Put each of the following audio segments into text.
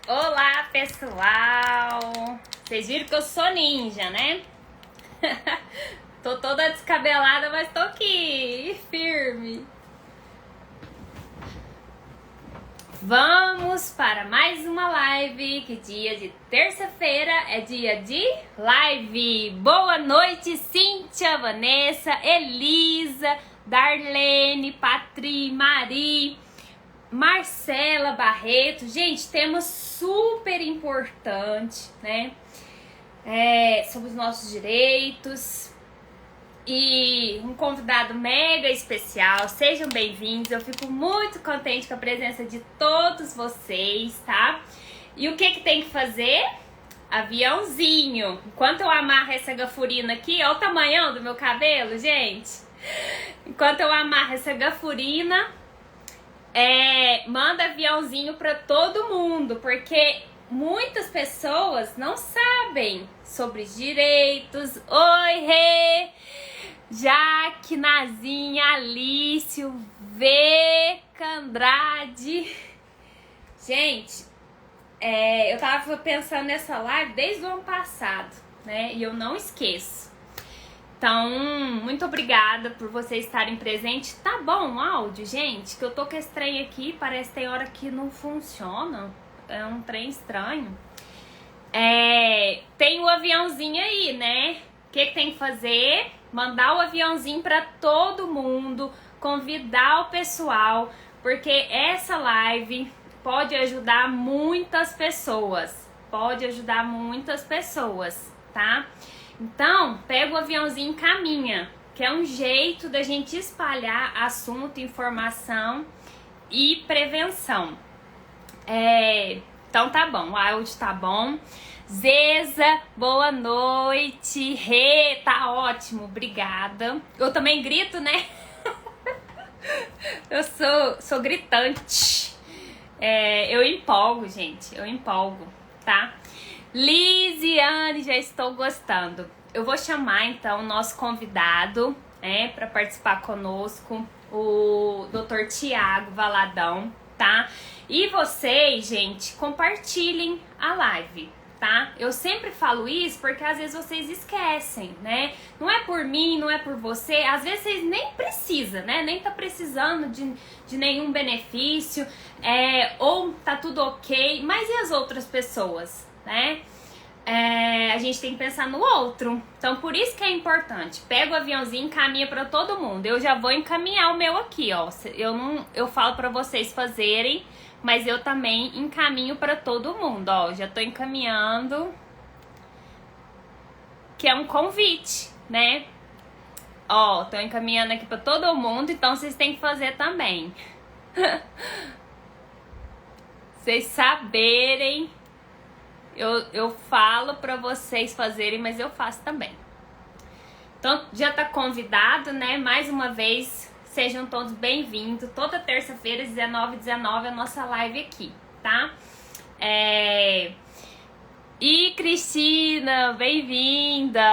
Olá, pessoal! Vocês viram que eu sou ninja, né? Tô toda descabelada, mas tô aqui, firme. Vamos para mais uma live, que dia de terça-feira é dia de live. Boa noite, Cíntia, Vanessa, Elisa, Darlene, Patri, Mari, Marcela Barreto. Gente, tema super importante, né? Sobre os nossos direitos. E um convidado mega especial. Sejam bem-vindos. Eu fico muito contente com a presença de todos vocês, tá? E o que tem que fazer? Aviãozinho. Enquanto eu amarro essa gafurina aqui, olha o tamanhão do meu cabelo, gente. Enquanto eu amarro essa gafurina, manda aviãozinho para todo mundo, porque muitas pessoas não sabem sobre os direitos. Oi, Rê! Jaque, Nazinha, Alício, Veca, Andrade. Gente, eu tava pensando nessa live desde o ano passado, né? E eu não esqueço. Então, muito obrigada por vocês estarem presentes. Tá bom o áudio, gente? Que eu tô com esse trem aqui, parece que tem hora que não funciona. É um trem estranho. Tem o aviãozinho aí, né? O que tem que fazer? Mandar o aviãozinho para todo mundo, convidar o pessoal, porque essa live pode ajudar muitas pessoas. Pode ajudar muitas pessoas, tá? Então, pega o aviãozinho e caminha, que é um jeito da gente espalhar assunto, informação e prevenção. Então tá bom, o áudio tá bom. Zeza, boa noite. Rê, tá ótimo, obrigada. Eu também grito, né? Eu sou gritante. Eu empolgo, gente, eu empolgo, tá? Lisiane, já estou gostando. Eu vou chamar então o nosso convidado para participar conosco, o Dr. Tiago Valadão, tá? E vocês, gente, compartilhem a live, tá? Eu sempre falo isso porque às vezes vocês esquecem, né? Não é por mim, não é por você. Às vezes vocês nem precisam, né? Nem tá precisando de nenhum benefício, ou tá tudo ok. Mas e as outras pessoas, né? A gente tem que pensar no outro. Então, por isso que é importante. Pega o aviãozinho e encaminha para todo mundo. Eu já vou encaminhar o meu aqui, ó. Eu falo para vocês fazerem, mas eu também encaminho para todo mundo, ó. Já tô encaminhando, que é um convite, né? Ó, tô encaminhando aqui para todo mundo, então vocês têm que fazer também. Vocês saberem. Eu falo pra vocês fazerem, mas eu faço também. Então, já tá convidado, né? Mais uma vez, sejam todos bem-vindos. Toda terça-feira, 19h19, a nossa live aqui, tá? E Cristina, bem-vinda.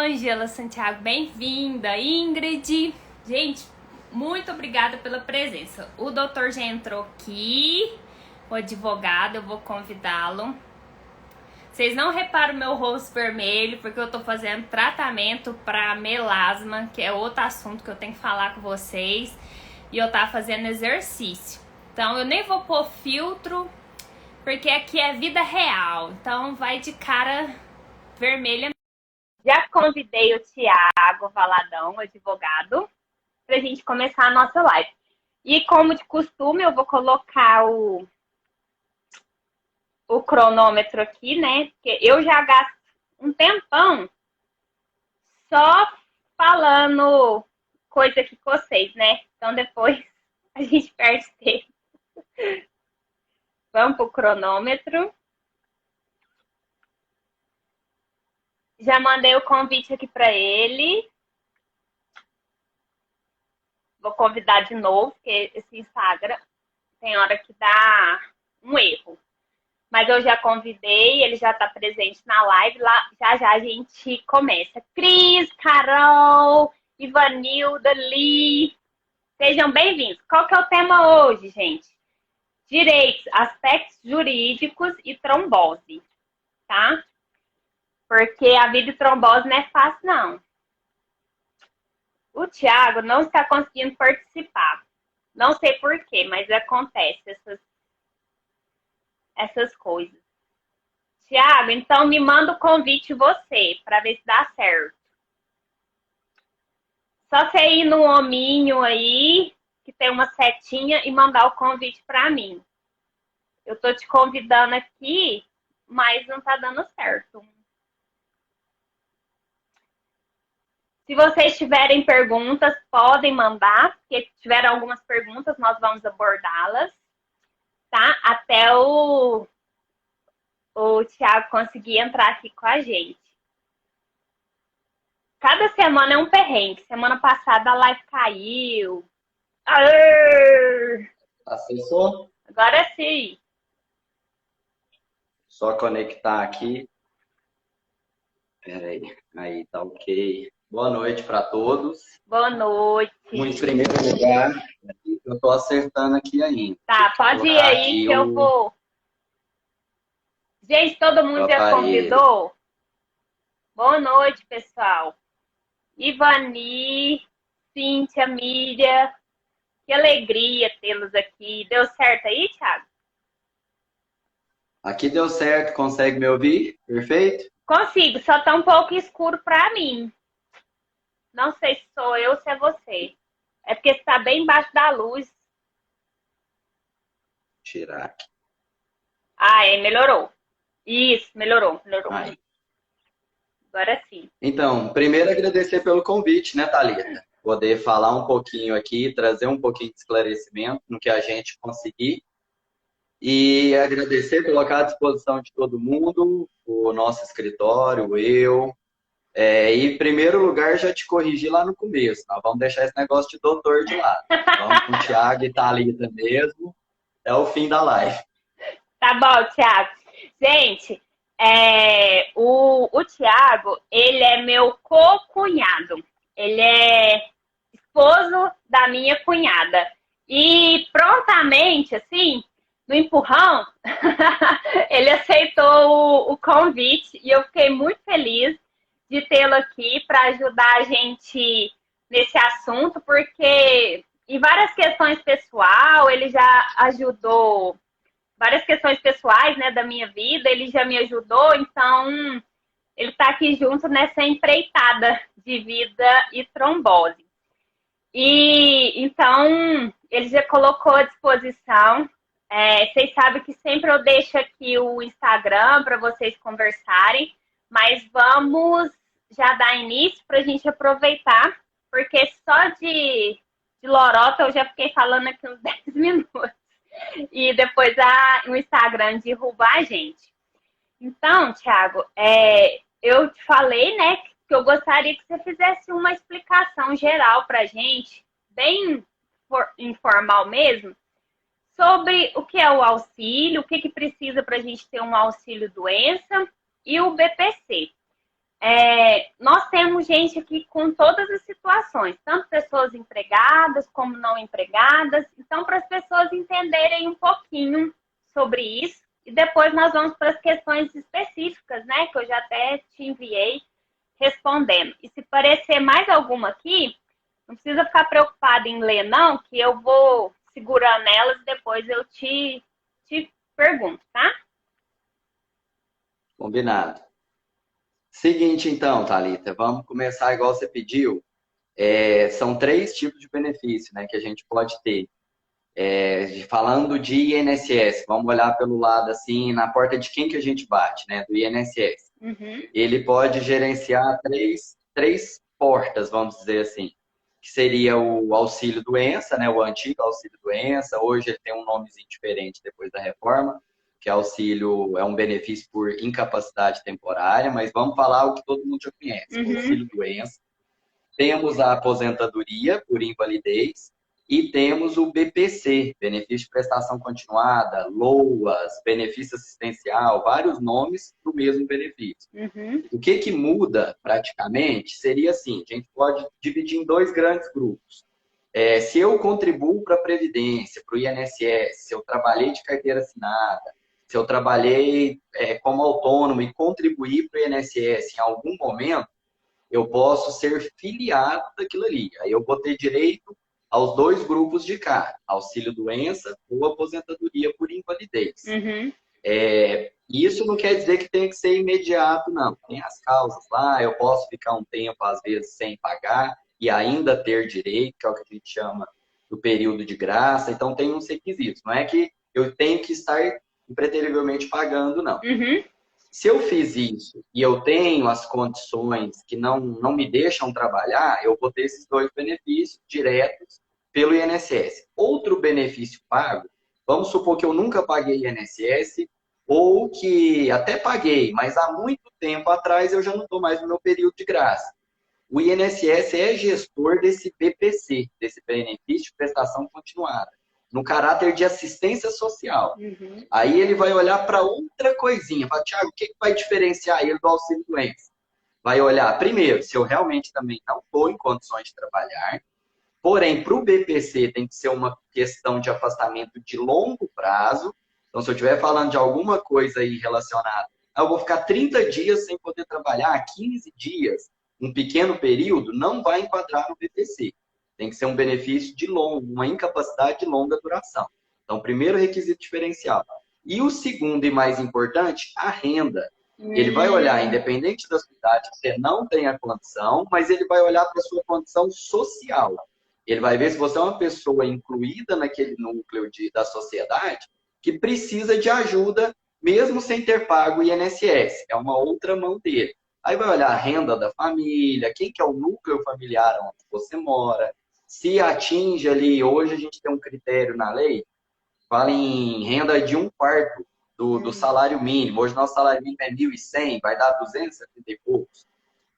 Ângela Santiago, bem-vinda. Ingrid, gente, muito obrigada pela presença. O doutor já entrou aqui, o advogado, eu vou convidá-lo. Vocês não reparam o meu rosto vermelho, porque eu tô fazendo tratamento pra melasma, que é outro assunto que eu tenho que falar com vocês. E eu tava fazendo exercício. Então eu nem vou pôr filtro, porque aqui é vida real. Então vai de cara vermelha. Já convidei o Tiago Valadão, advogado, pra gente começar a nossa live. E como de costume, eu vou colocar o cronômetro aqui, né? Porque eu já gasto um tempão só falando coisa aqui com vocês, né? Então depois a gente perde tempo. Vamos pro cronômetro. Já mandei o convite aqui para ele. Vou convidar de novo, porque esse Instagram tem hora que dá um erro. Mas eu já convidei, ele já está presente na live. Lá, já a gente começa. Cris, Carol, Ivanilda, Li, sejam bem-vindos. Qual que é o tema hoje, gente? direitos, aspectos jurídicos e trombose, tá? Porque a vida de trombose não é fácil, não. O Thiago não está conseguindo participar. Não sei por quê, mas acontece essas coisas. Thiago, então me manda o convite você, para ver se dá certo. Só você ir no hominho aí, que tem uma setinha, e mandar o convite para mim. Eu tô te convidando aqui, mas não tá dando certo. Se vocês tiverem perguntas, podem mandar, porque se tiver algumas perguntas, nós vamos abordá-las, tá? Até o Thiago conseguir entrar aqui com a gente. Cada semana é um perrengue. Semana passada a live caiu. Aê! Acessou? Agora sim. Só conectar aqui. Peraí. Aí, tá ok. Boa noite para todos. Boa noite. Em primeiro lugar, eu estou acertando aqui ainda. Tá, pode ir aí que eu vou. Gente, todo mundo já convidou? Boa noite, pessoal. Ivani, Cíntia, Miriam. Que alegria tê-los aqui. Deu certo aí, Thiago? Aqui deu certo. Consegue me ouvir? Perfeito? Consigo, só tá um pouco escuro para mim. Não sei se sou eu ou se é você. É porque está bem embaixo da luz. Tirar aqui. Ah, melhorou. Isso, melhorou. Aí. Agora sim. Então, primeiro agradecer pelo convite, né, Thalita? Poder falar um pouquinho aqui, trazer um pouquinho de esclarecimento no que a gente conseguir. E agradecer, colocar à disposição de todo mundo, o nosso escritório, eu. E, em primeiro lugar, já te corrigi lá no começo. Nós vamos deixar esse negócio de doutor de lado. Vamos com o Thiago e Thalita mesmo. É o fim da live. Tá bom, Thiago. Gente, o Thiago, ele é meu co-cunhado. Ele é esposo da minha cunhada. E prontamente, assim, no empurrão, ele aceitou o convite e eu fiquei muito feliz de tê-lo aqui para ajudar a gente nesse assunto, porque em várias questões pessoais, ele já ajudou, várias questões pessoais, né, da minha vida, ele já me ajudou, então ele está aqui junto nessa empreitada de vida e trombose. E então ele já colocou à disposição. Vocês sabem que sempre eu deixo aqui o Instagram para vocês conversarem, mas vamos já dar início para a gente aproveitar, porque só de lorota eu já fiquei falando aqui uns 10 minutos. E depois o Instagram derrubar a gente. Então, Thiago, eu te falei, né, que eu gostaria que você fizesse uma explicação geral para a gente, bem informal mesmo, sobre o que é o auxílio, o que precisa para a gente ter um auxílio-doença e o BPC. Nós temos gente aqui com todas as situações, tanto pessoas empregadas como não empregadas. Então, para as pessoas entenderem um pouquinho sobre isso, e depois nós vamos para as questões específicas, né, que eu já até te enviei respondendo. E se parecer mais alguma aqui, não precisa ficar preocupado em ler, não, que eu vou segurando elas e depois eu te pergunto, tá? Combinado. Seguinte, então, Thalita, vamos começar igual você pediu. São 3 tipos de benefício, né, que a gente pode ter. Falando de INSS, vamos olhar pelo lado assim, na porta de quem que a gente bate, né, do INSS. Uhum. Ele pode gerenciar três portas, vamos dizer assim, que seria o auxílio-doença, né, o antigo auxílio-doença. Hoje ele tem um nomezinho diferente depois da reforma, que auxílio é um benefício por incapacidade temporária, mas vamos falar o que todo mundo já conhece, o auxílio-doença. Temos a aposentadoria por invalidez e temos o BPC, benefício de prestação continuada, LOAS, benefício assistencial, vários nomes do mesmo benefício. Uhum. O que muda praticamente seria assim, a gente pode dividir em 2 grandes grupos. Se eu contribuo para a Previdência, para o INSS, se eu trabalhei de carteira assinada, se eu trabalhei como autônomo e contribuí para o INSS em algum momento, eu posso ser filiado daquilo ali. Aí eu vou ter direito aos dois grupos de cá, auxílio-doença ou aposentadoria por invalidez. Uhum. Isso não quer dizer que tem que ser imediato, não. Tem as causas lá, eu posso ficar um tempo, às vezes, sem pagar e ainda ter direito, que é o que a gente chama do período de graça. Então, tem uns requisitos. Não é que eu tenho que estar impreterivelmente pagando, não. Uhum. Se eu fiz isso e eu tenho as condições que não me deixam trabalhar, eu vou ter esses dois benefícios diretos pelo INSS. Outro benefício pago, vamos supor que eu nunca paguei INSS ou que até paguei, mas há muito tempo atrás eu já não estou mais no meu período de graça. O INSS é gestor desse BPC, desse benefício de prestação continuada, no caráter de assistência social. Uhum. Aí ele vai olhar para outra coisinha. Fala, Thiago, o que vai diferenciar ele do auxílio-doença? Vai olhar, primeiro, se eu realmente também não estou em condições de trabalhar. Porém, para o BPC tem que ser uma questão de afastamento de longo prazo. Então, se eu estiver falando de alguma coisa aí relacionada, eu vou ficar 30 dias sem poder trabalhar, 15 dias, um pequeno período, não vai enquadrar no BPC. Tem que ser um benefício de longo, uma incapacidade de longa duração. Então, primeiro requisito diferencial. E o segundo e mais importante, a renda. Ele vai olhar, independente da sua idade, que você não tem a condição, mas ele vai olhar para a sua condição social. Ele vai ver se você é uma pessoa incluída naquele núcleo da sociedade que precisa de ajuda, mesmo sem ter pago o INSS. É uma outra mão dele. Aí vai olhar a renda da família, quem que é o núcleo familiar onde você mora, se atinge ali, hoje a gente tem um critério na lei, fala em renda de 1/4 do salário mínimo. Hoje nosso salário mínimo é 1.100, vai dar 270 e poucos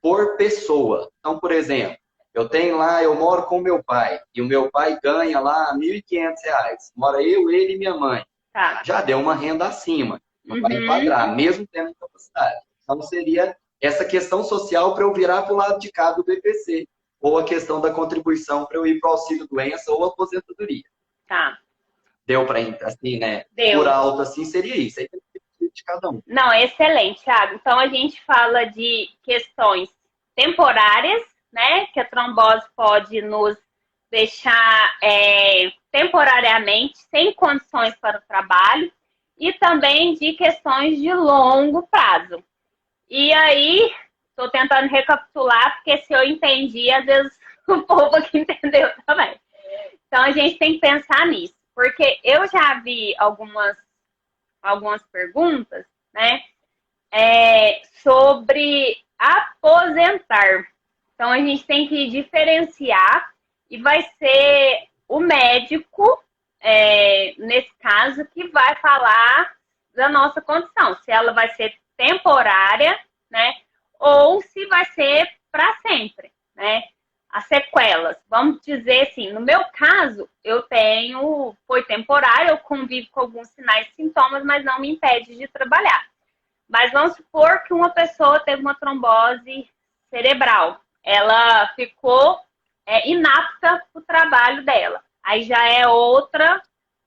por pessoa. Então, por exemplo, eu moro com meu pai, e o meu pai ganha lá R$ 1.500. Mora eu, ele e minha mãe. Tá. Já deu uma renda acima. Não vai enquadrar, mesmo tendo incapacidade. Então, seria essa questão social para eu virar para o lado de cá do BPC. Ou a questão da contribuição para eu ir para o auxílio-doença ou aposentadoria. Tá. Deu para, assim, né? Deu. Por alto, assim, seria isso. Aí tem que de cada um. Não, excelente, Thiago. Então, a gente fala de questões temporárias, né? Que a trombose pode nos deixar temporariamente sem condições para o trabalho. E também de questões de longo prazo. E aí, estou tentando recapitular, porque se eu entendi, às vezes o povo aqui entendeu também. Então, a gente tem que pensar nisso. Porque eu já vi algumas perguntas, né? Sobre aposentar. Então, a gente tem que diferenciar e vai ser o médico, nesse caso, que vai falar da nossa condição. Se ela vai ser temporária, né? Ou se vai ser para sempre, né? As sequelas. Vamos dizer assim, no meu caso, foi temporário, eu convivo com alguns sinais e sintomas, mas não me impede de trabalhar. Mas vamos supor que uma pessoa teve uma trombose cerebral. Ela ficou inapta para o trabalho dela. Aí já é outra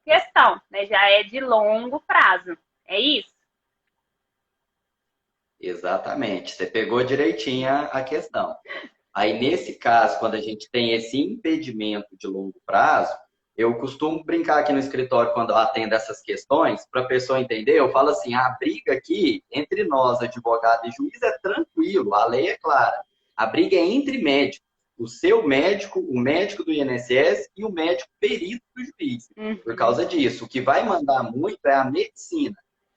questão, né? Já é de longo prazo. É isso? Exatamente. Você pegou direitinho a questão. Aí, nesse caso, quando a gente tem esse impedimento de longo prazo, eu costumo brincar aqui no escritório quando eu atendo essas questões, para a pessoa entender, eu falo assim, a briga aqui entre nós, advogado e juiz, é tranquilo, a lei é clara. A briga é entre médicos. O seu médico, o médico do INSS e o médico perito do juiz. Por causa disso, o que vai mandar muito é a medicina.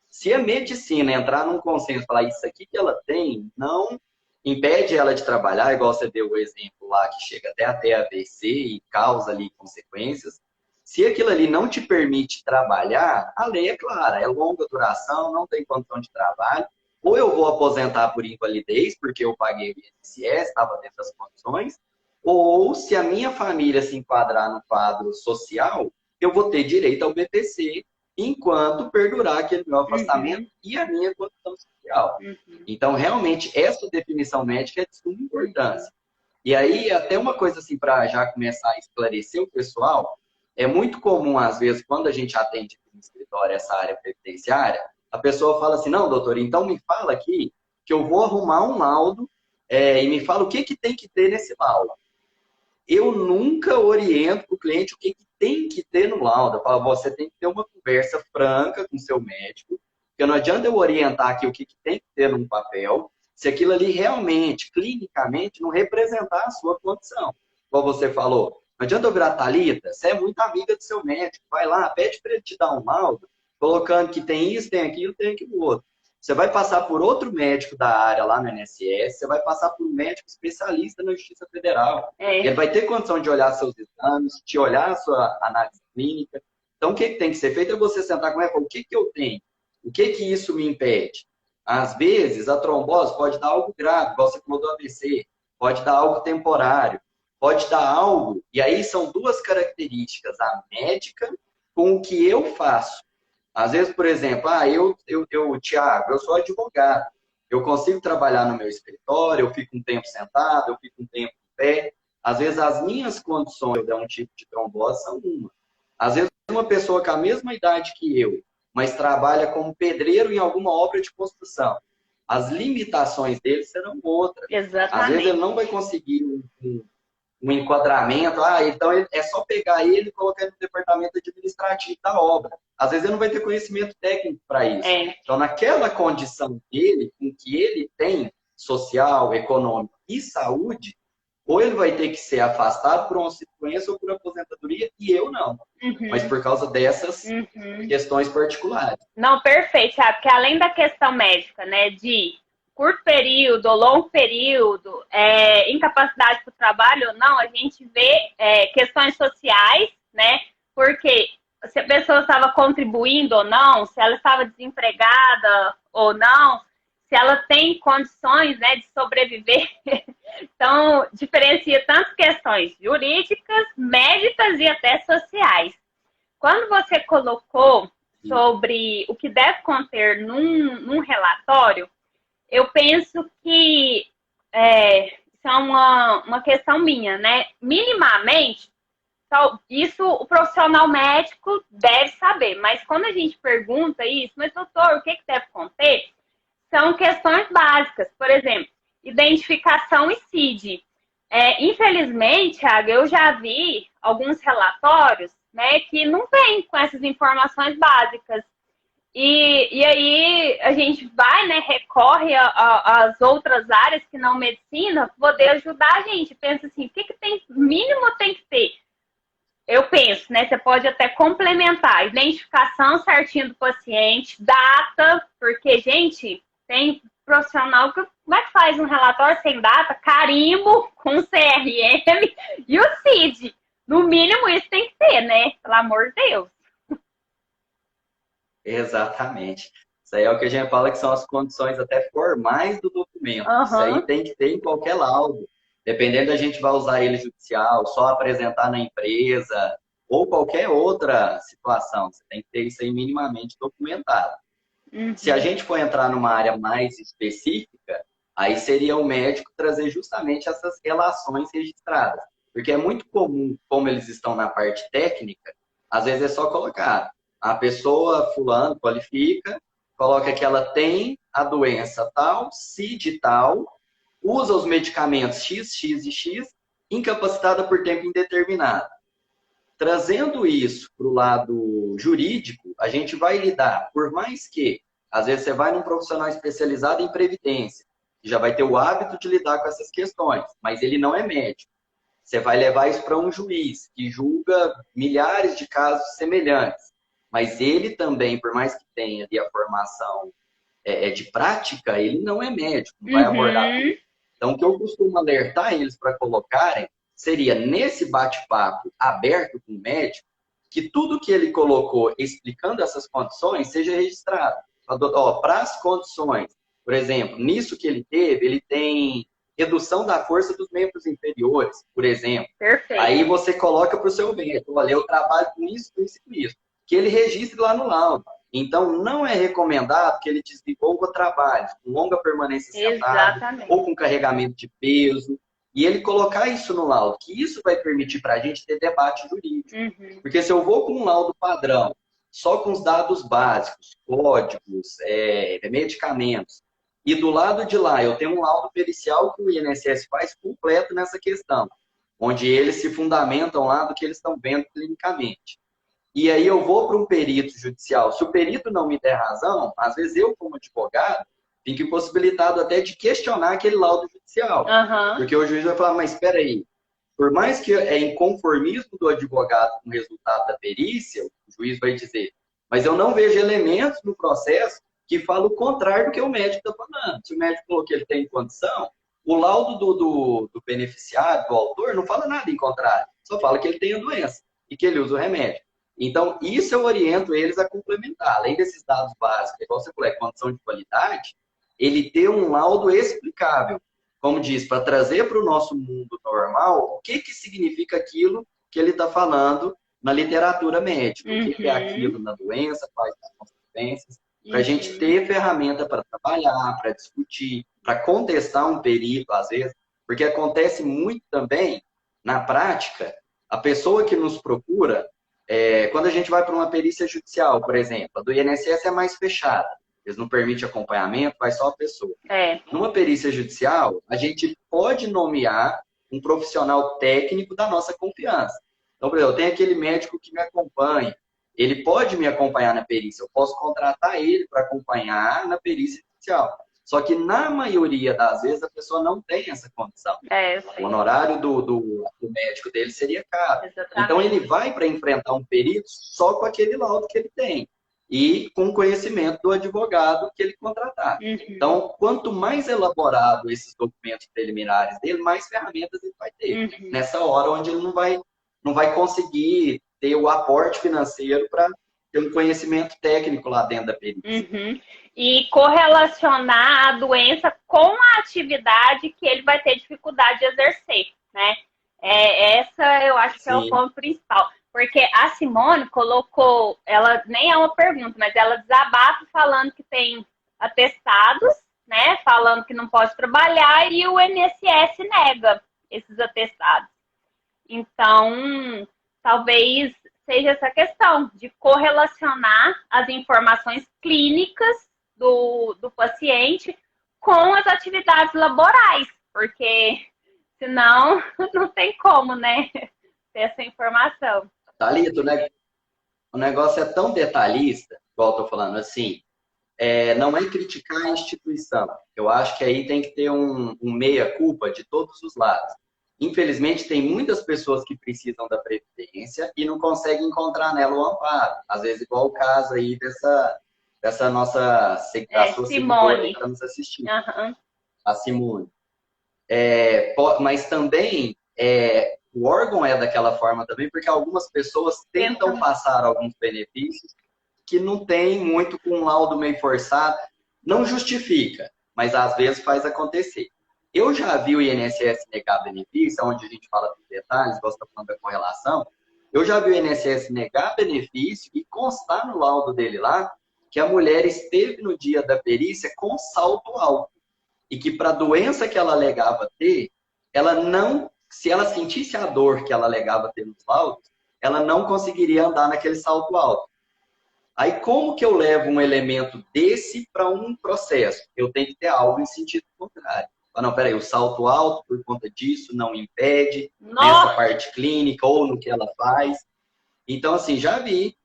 Se a medicina entrar num consenso e falar isso aqui que ela tem, não impede ela de trabalhar, igual você deu o exemplo lá, que chega até AVC e causa ali consequências. Se aquilo ali não te permite trabalhar, a lei é clara, é longa duração, não tem condição de trabalho. Ou eu vou aposentar por invalidez, porque eu paguei o INSS, estava dentro das condições, ou se a minha família se enquadrar no quadro social, eu vou ter direito ao BPC, enquanto perdurar aquele meu afastamento e a minha condição social. Então, realmente, essa definição médica é de suma importância. E aí, até uma coisa assim, para já começar a esclarecer o pessoal, é muito comum, às vezes, quando a gente atende no escritório essa área previdenciária, a pessoa fala assim, não, doutor, então me fala aqui que eu vou arrumar um laudo e me fala o que, que tem que ter nesse laudo. Eu nunca oriento para o cliente o que, que tem que ter no laudo. Eu falo, você tem que ter uma conversa franca com o seu médico, porque não adianta eu orientar aqui o que, que tem que ter num papel, se aquilo ali realmente, clinicamente, não representar a sua condição. Como você falou, não adianta eu virar Thalita, você é muito amiga do seu médico, vai lá, pede para ele te dar um laudo, colocando que tem isso, tem aquilo outro. Você vai passar por outro médico da área lá no INSS, você vai passar por um médico especialista na Justiça Federal. Ele vai ter condição de olhar seus exames, de olhar a sua análise clínica. Então, o que tem que ser feito é você sentar com ele e falar, o que eu tenho? O que isso me impede? Às vezes, a trombose pode dar algo grave, igual você falou do AVC, pode dar algo temporário, pode dar algo, e aí são duas características, a médica com o que eu faço. Às vezes, por exemplo, Thiago, eu sou advogado, eu consigo trabalhar no meu escritório, eu fico um tempo sentado, eu fico um tempo em pé. Às vezes, as minhas condições de um tipo de trombose são uma. Às vezes, uma pessoa com a mesma idade que eu, mas trabalha como pedreiro em alguma obra de construção. As limitações dele serão outras. Exatamente. Às vezes, ele não vai conseguir um enquadramento, então é só pegar ele e colocar ele no departamento administrativo da obra. Às vezes ele não vai ter conhecimento técnico para isso. Então, naquela condição dele, com que ele tem, social, econômico e saúde, ou ele vai ter que ser afastado por uma doença ou por aposentadoria, e eu não. Mas por causa dessas questões particulares. Não, perfeito, sabe? Porque além da questão médica, né, de curto período ou longo período, incapacidade para o trabalho ou não, a gente vê questões sociais, né? Porque se a pessoa estava contribuindo ou não, se ela estava desempregada ou não, se ela tem condições, né, de sobreviver. Então, diferencia tantas questões jurídicas, médicas e até sociais. Quando você colocou sobre o que deve conter num relatório, eu penso que isso é uma questão minha, né? Minimamente, isso o profissional médico deve saber, mas quando a gente pergunta isso, mas doutor, o que deve conter? São questões básicas, por exemplo, identificação e CID. Infelizmente, Thiago, eu já vi alguns relatórios, né, que não vêm com essas informações básicas. E aí a gente vai, né, recorre às outras áreas que não medicina, poder ajudar a gente. Pensa assim, o que tem, mínimo tem que ter? Eu penso, né, você pode até complementar, identificação certinho do paciente, data, porque, gente, tem profissional que como é que faz um relatório sem data, carimbo, com CRM e o CID. No mínimo isso tem que ter, né? Pelo amor de Deus. Exatamente. Isso aí é o que a gente fala que são as condições até formais do documento. Isso aí tem que ter em qualquer laudo. Dependendo, a gente vai usar ele judicial, só apresentar na empresa ou qualquer outra situação. Você tem que ter isso aí minimamente documentado. Se a gente for entrar numa área mais específica, aí seria o médico trazer justamente essas relações registradas. Porque é muito comum, como eles estão na parte técnica, às vezes é só colocar a pessoa fulano qualifica, coloca que ela tem a doença tal, CID tal, usa os medicamentos X, X e X, incapacitada por tempo indeterminado. Trazendo isso para o lado jurídico, a gente vai lidar, por mais que, às vezes você vai num profissional especializado em previdência, que já vai ter o hábito de lidar com essas questões, mas ele não é médico. Você vai levar isso para um juiz, que julga milhares de casos semelhantes, mas ele também, por mais que tenha ali a formação de prática, ele não é médico, não vai abordar tudo. Então, o que eu costumo alertar eles para colocarem seria, nesse bate-papo aberto com o médico, que tudo que ele colocou explicando essas condições seja registrado. Para as condições, por exemplo, nisso que ele teve, ele tem redução da força dos membros inferiores, por exemplo. Perfeito. Aí você coloca para o seu médico, olha, eu trabalho com isso, com isso e com isso. Que ele registre lá no laudo. Então, não é recomendado que ele desenvolva trabalhos com longa permanência sentada ou com carregamento de peso. e ele colocar isso no laudo, que isso vai permitir para a gente ter debate jurídico. Uhum. Porque se eu vou com um laudo padrão, só com os dados básicos, códigos, medicamentos, e do lado de lá eu tenho um laudo pericial que o INSS faz completo nessa questão, onde eles se fundamentam lá do que eles estão vendo clinicamente. E aí eu vou para um perito judicial. Se o perito não me der razão, às vezes eu, como advogado, fico impossibilitado até de questionar aquele laudo judicial. Uhum. Porque o juiz vai falar, mas espera aí, por mais que é inconformismo do advogado com o resultado da perícia, o juiz vai dizer, mas eu não vejo elementos no processo que falam o contrário do que o médico está falando. Se o médico falou que ele tem condição, o laudo do beneficiário, do autor, não fala nada em contrário. Só fala que ele tem a doença e que ele usa o remédio. Então, isso eu oriento eles a complementar. Além desses dados básicos, igual você falou, condição de qualidade, ele ter um laudo explicável. Como diz, para trazer para o nosso mundo normal, o que significa aquilo que ele está falando na literatura médica. O que é aquilo na doença, quais são as consequências. Para a gente ter ferramenta para trabalhar, para discutir, para contestar um perito, às vezes. Porque acontece muito também, na prática, a pessoa que nos procura, quando a gente vai para uma perícia judicial, por exemplo, a do INSS é mais fechada. Eles não permitem acompanhamento, vai só a pessoa. Numa perícia judicial, a gente pode nomear um profissional técnico da nossa confiança. Então, por exemplo, eu tenho aquele médico que me acompanha. Ele pode me acompanhar na perícia. Eu posso contratar ele para acompanhar na perícia judicial. Só que, na maioria das vezes, a pessoa não tem essa condição. O honorário do médico dele seria caro. Exatamente. Então, ele vai para enfrentar um perito só com aquele laudo que ele tem. E com o conhecimento do advogado que ele contratar. Então, quanto mais elaborado esses documentos preliminares dele, mais ferramentas ele vai ter. Nessa hora onde ele não vai conseguir ter o aporte financeiro para ter um conhecimento técnico lá dentro da perícia. E correlacionar a doença com a atividade que ele vai ter dificuldade de exercer, né? Essa eu acho que é o ponto principal. Porque a Simone colocou, ela nem é uma pergunta, mas ela desabafa falando que tem atestados, né? Falando que não pode trabalhar e o INSS nega esses atestados. Então, talvez seja essa questão de correlacionar as informações clínicas do paciente com as atividades laborais, porque senão não tem como, né? Ter essa informação. Thalita, o negócio é tão detalhista, igual eu tô falando assim, não é criticar a instituição. Eu acho que aí tem que ter um meia-culpa de todos os lados. Infelizmente, tem muitas pessoas que precisam da Previdência e não conseguem encontrar nela o amparo. Às vezes, igual o caso aí dessa nossa sua seguidora que está nos assistindo, a Simone. Mas também o órgão é daquela forma também, porque algumas pessoas tentam passar alguns benefícios que não tem muito com um laudo meio forçado. Não justifica, mas às vezes faz acontecer. Eu já vi o INSS negar benefício, onde a gente fala dos detalhes, gosta falando da correlação. Eu já vi o INSS negar benefício e constar no laudo dele lá que a mulher esteve no dia da perícia com salto alto. E que para a doença que ela alegava ter, ela não, se ela sentisse a dor que ela alegava ter nos laudos, ela não conseguiria andar naquele salto alto. Aí como que eu levo um elemento desse para um processo? Eu tenho que ter algo em sentido contrário. Não, peraí, o salto alto, por conta disso, não impede nessa parte clínica ou no que ela faz. Então, assim, já vi.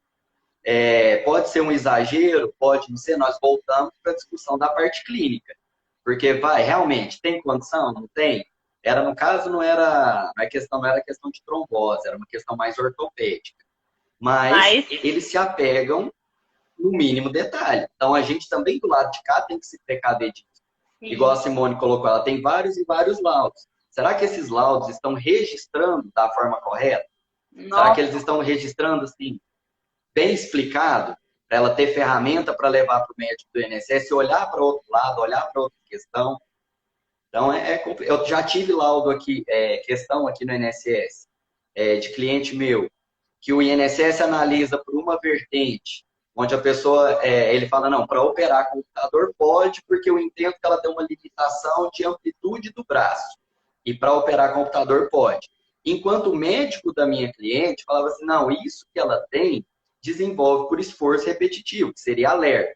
Pode ser um exagero, pode não ser. Nós voltamos para a discussão da parte clínica. Porque realmente, tem condição? Não tem? No caso, não era questão de trombose, era uma questão mais ortopédica. Mas eles se apegam no mínimo detalhe. Então, a gente também, do lado de cá, tem que se precaver disso. Igual a Simone colocou, ela tem vários e vários laudos. Será que esses laudos estão registrando da forma correta? Será que eles estão registrando, assim, bem explicado, para ela ter ferramenta para levar para o médico do INSS, olhar para outro lado, olhar para outra questão? Então, eu já tive laudo aqui, questão aqui no INSS, de cliente meu, que o INSS analisa por uma vertente, onde a pessoa, ele fala, não, para operar computador pode, porque eu entendo que ela tem uma limitação de amplitude do braço. E para operar computador pode. Enquanto o médico da minha cliente falava assim, não, isso que ela tem desenvolve por esforço repetitivo, que seria alerta,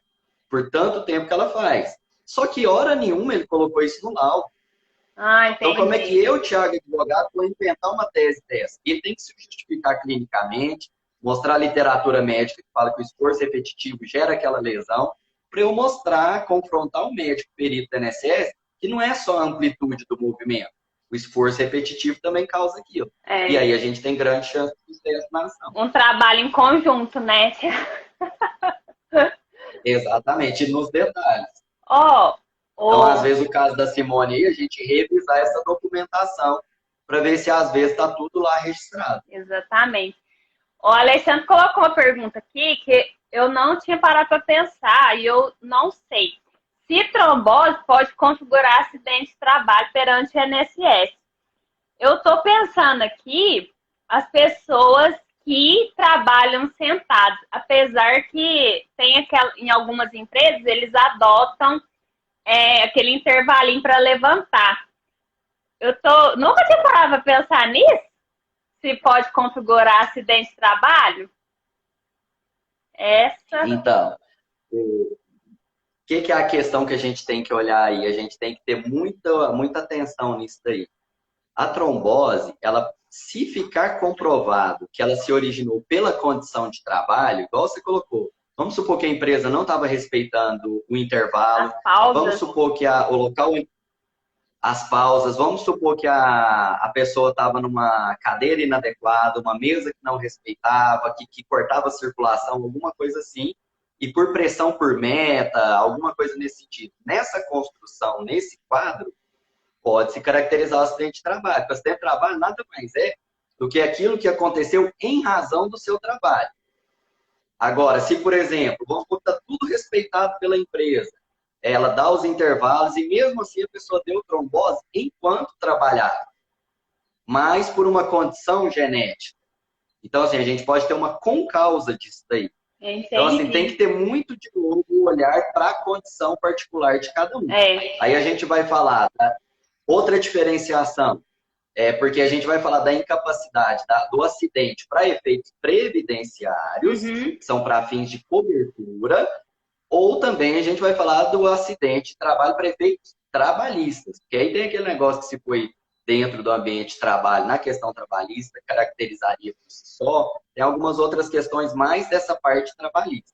por tanto tempo que ela faz. Só que hora nenhuma ele colocou isso no laudo. Ah, Então, como é que entendi. eu, Thiago, advogado, vou inventar uma tese dessa? Ele tem que se justificar clinicamente, mostrar a literatura médica que fala que o esforço repetitivo gera aquela lesão, para eu mostrar, confrontar o médico perito da INSS, que não é só a amplitude do movimento. O esforço repetitivo também causa aquilo. E É, aí a gente tem grande chance de sucesso na ação. um trabalho em conjunto, né? Exatamente, e nos detalhes. Ó, Então, às oh, vezes, o caso da Simone aí, a gente revisar essa documentação para ver se às vezes está tudo lá registrado. exatamente. O Alexandre colocou uma pergunta aqui que eu não tinha parado para pensar e eu não sei. Se trombose pode configurar acidente de trabalho perante o INSS. Eu estou pensando aqui as pessoas que trabalham sentados, apesar que tem aquela, em algumas empresas eles adotam aquele intervalinho para levantar. Nunca tinha parado para pensar nisso, se pode configurar acidente de trabalho. Essa. Então, o que é a questão que a gente tem que olhar aí? A gente tem que ter muita atenção nisso daí. A trombose, ela, se ficar comprovado que ela se originou pela condição de trabalho, igual você colocou, vamos supor que a empresa não estava respeitando o intervalo, As vamos pausas. supor que o local, as pausas, vamos supor que a pessoa estava numa cadeira inadequada, uma mesa que não respeitava, que cortava a circulação, alguma coisa assim, e por pressão por meta, alguma coisa nesse sentido. Nessa construção, nesse quadro, pode se caracterizar o acidente de trabalho. O acidente de trabalho nada mais é do que aquilo que aconteceu em razão do seu trabalho. Agora, se, por exemplo, vamos supor que está tudo respeitado pela empresa, ela dá os intervalos e mesmo assim a pessoa deu trombose enquanto trabalhava, mas por uma condição genética. Então, assim, a gente pode ter uma concausa disso daí. Então, assim, tem que Entendi. ter muito de novo o olhar para a condição particular de cada um. É. Aí a gente vai falar outra diferenciação, porque a gente vai falar da incapacidade do acidente para efeitos previdenciários, Uhum. que são para fins de cobertura, ou também a gente vai falar do acidente de trabalho para efeitos trabalhistas, porque aí tem aquele negócio que se foi dentro do ambiente de trabalho, na questão trabalhista, caracterizaria por si só, tem algumas outras questões mais dessa parte trabalhista.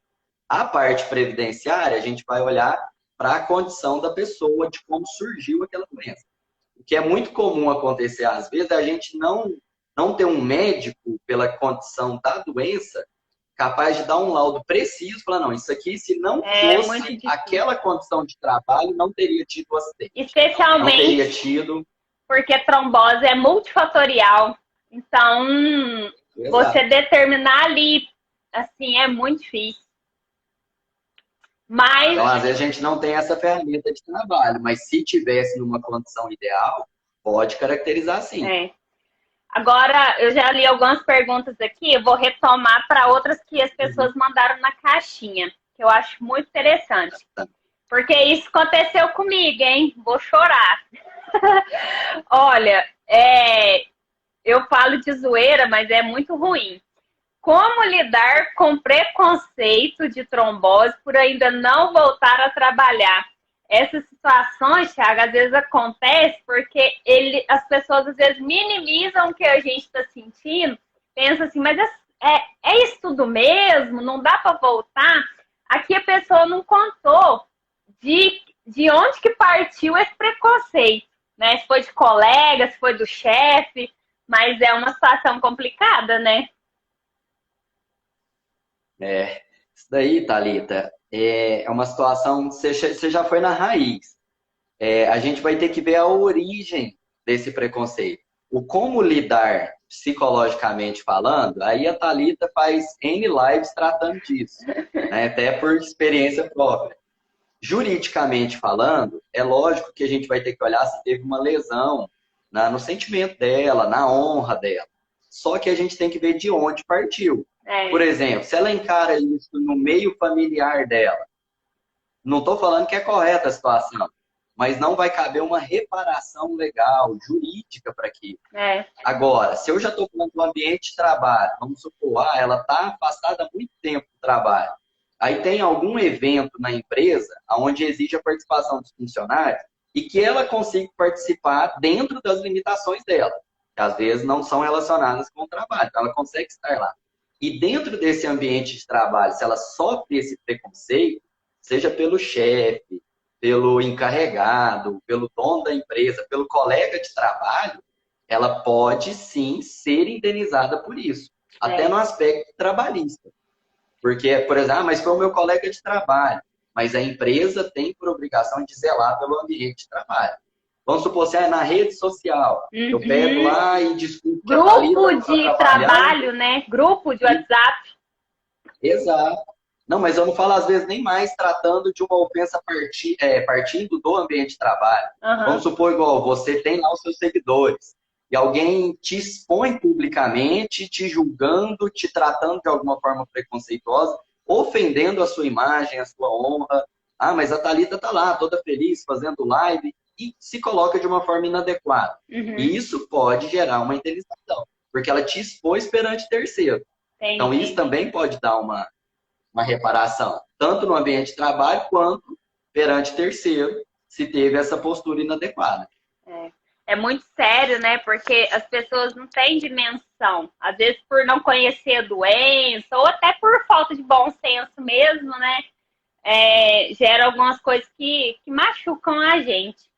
A parte previdenciária, a gente vai olhar para a condição da pessoa, de como surgiu aquela doença. O que é muito comum acontecer às vezes é a gente não ter um médico pela condição da doença capaz de dar um laudo preciso, falar, não, isso aqui, se não É muito fosse difícil. aquela condição de trabalho, não teria tido o acidente. Não teria Especialmente tido. porque trombose é multifatorial. Então, você Exato. determinar ali, assim, é muito difícil. Mas, Então, às vezes, a gente não tem essa ferramenta de trabalho, mas se tivesse numa condição ideal, pode caracterizar sim. agora, eu já li algumas perguntas aqui, eu vou retomar para outras que as pessoas mandaram na caixinha, que eu acho muito interessante. Porque isso aconteceu comigo, hein? Vou chorar. Olha, eu falo de zoeira, mas é muito ruim. Como lidar com preconceito de trombose por ainda não voltar a trabalhar? Essas situações, Thiago, às vezes acontece porque as pessoas às vezes minimizam o que a gente está sentindo, pensa assim, mas é isso tudo mesmo? Não dá para voltar? Aqui a pessoa não contou de onde que partiu esse preconceito, né? Se foi de colega, se foi do chefe, mas é uma situação complicada, né? Isso daí, Thalita, é uma situação, você já foi na raiz. A gente vai ter que ver a origem desse preconceito. O como lidar psicologicamente falando, aí a Thalita faz N lives tratando disso, né? Até por experiência própria. Juridicamente falando, é lógico que a gente vai ter que olhar se teve uma lesão no sentimento dela, na honra dela. Só que a gente tem que ver de onde partiu. Por exemplo, se ela encara isso no meio familiar dela, não estou falando que é correta a situação, mas não vai caber uma reparação legal, jurídica para aquilo. Agora, se eu já estou falando do ambiente de trabalho, vamos supor, ela está afastada há muito tempo do trabalho, aí tem algum evento na empresa onde exige a participação dos funcionários e que ela consiga participar dentro das limitações dela, que às vezes não são relacionadas com o trabalho, então ela consegue estar lá. E dentro desse ambiente de trabalho, se ela sofre esse preconceito, seja pelo chefe, pelo encarregado, pelo dono da empresa, pelo colega de trabalho, ela pode sim ser indenizada por isso, até no aspecto trabalhista. Porque, por exemplo, mas foi o meu colega de trabalho, mas a empresa tem por obrigação de zelar pelo ambiente de trabalho. Vamos supor, se é na rede social, eu pego lá e discuto. Grupo de trabalho, né? Grupo de WhatsApp. Exato. Não, mas eu não falo às vezes nem mais tratando de uma ofensa partindo do ambiente de trabalho. Vamos supor, igual você tem lá os seus seguidores e alguém te expõe publicamente, te julgando, te tratando de alguma forma preconceituosa, ofendendo a sua imagem, a sua honra. Ah, mas a Thalita tá lá, toda feliz, fazendo live, e se coloca de uma forma inadequada. E isso pode gerar uma indenização, porque ela te expôs perante terceiro. Então, isso também pode dar uma reparação, tanto no ambiente de trabalho, quanto perante terceiro, se teve essa postura inadequada. É muito sério, né? Porque as pessoas não têm dimensão. Às vezes, por não conhecer a doença, ou até por falta de bom senso mesmo, né? Gera algumas coisas que machucam a gente.